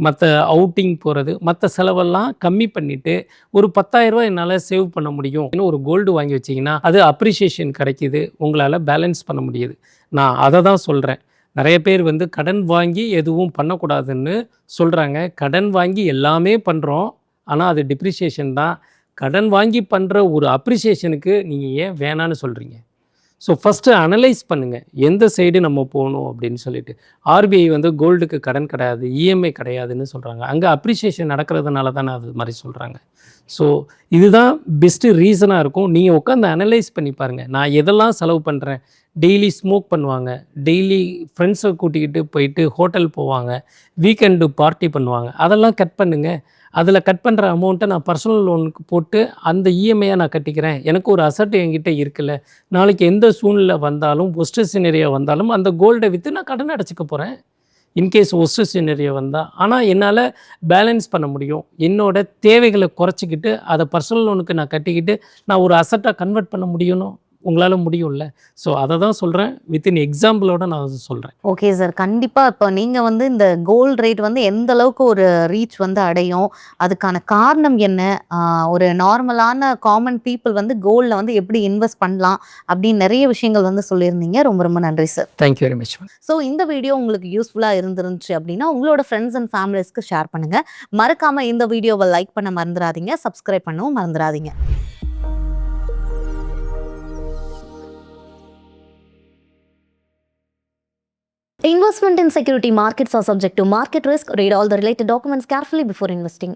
Speaker 1: மற்ற அவுட்டிங் போகிறது, மற்ற செலவெல்லாம் கம்மி பண்ணிவிட்டு ஒரு 10,000 ரூபா என்னால் சேவ் பண்ண முடியும். இன்னும் ஒரு கோல்டு வாங்கி வச்சிங்கன்னா அது அப்ரிஷியேஷன் கிடைக்கிது, உங்களால் பேலன்ஸ் பண்ண முடியுது. நான் அதை தான் சொல்கிறேன். நிறைய பேர் கடன் வாங்கி எதுவும் பண்ணக்கூடாதுன்னு சொல்கிறாங்க. கடன் வாங்கி எல்லாமே பண்ணுறோம், ஆனால் அது டிப்ரிஷியேஷன் தான். கடன் வாங்கி பண்ணுற ஒரு அப்ரிஷியேஷனுக்கு நீங்கள் ஏன் வேணான்னு சொல்கிறீங்க? ஸோ ஃபஸ்ட்டு அனலைஸ் பண்ணுங்கள், எந்த சைடு நம்ம போகணும் அப்படின்னு சொல்லிட்டு. ஆர்பிஐ கோல்டுக்கு கடன் கிடையாது, இஎம்ஐ கிடையாதுன்னு சொல்கிறாங்க. அங்கே அப்ரிஷியேஷன் நடக்கிறதுனால தானே அது மாதிரி சொல்கிறாங்க. ஸோ இதுதான் பெஸ்ட்டு ரீசனாக இருக்கும். நீங்கள் உட்காந்து அனலைஸ் பண்ணி பாருங்கள், நான் எதெல்லாம் செலவு பண்ணுறேன். டெய்லி ஸ்மோக் பண்ணுவாங்க, டெய்லி ஃப்ரெண்ட்ஸை கூட்டிக்கிட்டு போயிட்டு ஹோட்டல் போவாங்க, வீக்கெண்டு பார்ட்டி பண்ணுவாங்க, அதெல்லாம் கட் பண்ணுங்கள். அதில் கட் பண்ணுற அமௌண்ட்டை நான் பர்சனல் லோனுக்கு போட்டு அந்த இஎம்ஐயை நான் கட்டிக்கிறேன். எனக்கு ஒரு அசட் என்கிட்ட இருக்குல்ல, நாளைக்கு எந்த சூழ்நிலை வந்தாலும், ஒஸ்ட்டு சினரியோ வந்தாலும் அந்த கோல்டை விற்று நான் கடன் அடைச்சிக்க போகிறேன். இன்கேஸ் ஒஸ்ட்டு சினரியோ வந்தால். ஆனால் என்னால் பேலன்ஸ் பண்ண முடியும். என்னோட தேவைகளை குறைச்சிக்கிட்டு அதை பர்சனல் லோனுக்கு நான் கட்டிக்கிட்டு நான் ஒரு அசட்டாக கன்வெர்ட் பண்ண முடியணும். உங்களால் முடியும்ல. ஸோ அதை தான் சொல்கிறேன், வித்தின் எக்ஸாம்பிளோட நான் சொல்கிறேன்.
Speaker 2: ஓகே சார், கண்டிப்பாக இப்போ நீங்கள் இந்த கோல்டு ரேட் எந்த அளவுக்கு ஒரு ரீச் அடையும், அதுக்கான காரணம் என்ன, ஒரு நார்மலான காமன் பீப்புள் கோல்டில் எப்படி இன்வெஸ்ட் பண்ணலாம் அப்படின்னு நிறைய விஷயங்கள் சொல்லியிருந்தீங்க. ரொம்ப ரொம்ப நன்றி sir.
Speaker 1: Thank you very much.
Speaker 2: So இந்த வீடியோ உங்களுக்கு யூஸ்ஃபுல்லாக இருந்துருந்துச்சு அப்படின்னா உங்களோட ஃப்ரெண்ட்ஸ் அண்ட் ஃபேமிலிஸ்க்கு ஷேர் பண்ணுங்கள். மறக்காமல் இந்த வீடியோவை லைக் பண்ண மறந்துடாதீங்க, சப்ஸ்கிரைப் பண்ணவும் மறந்துடாதீங்க. Investment in security markets are subject to market risk. Read all the related documents carefully before investing.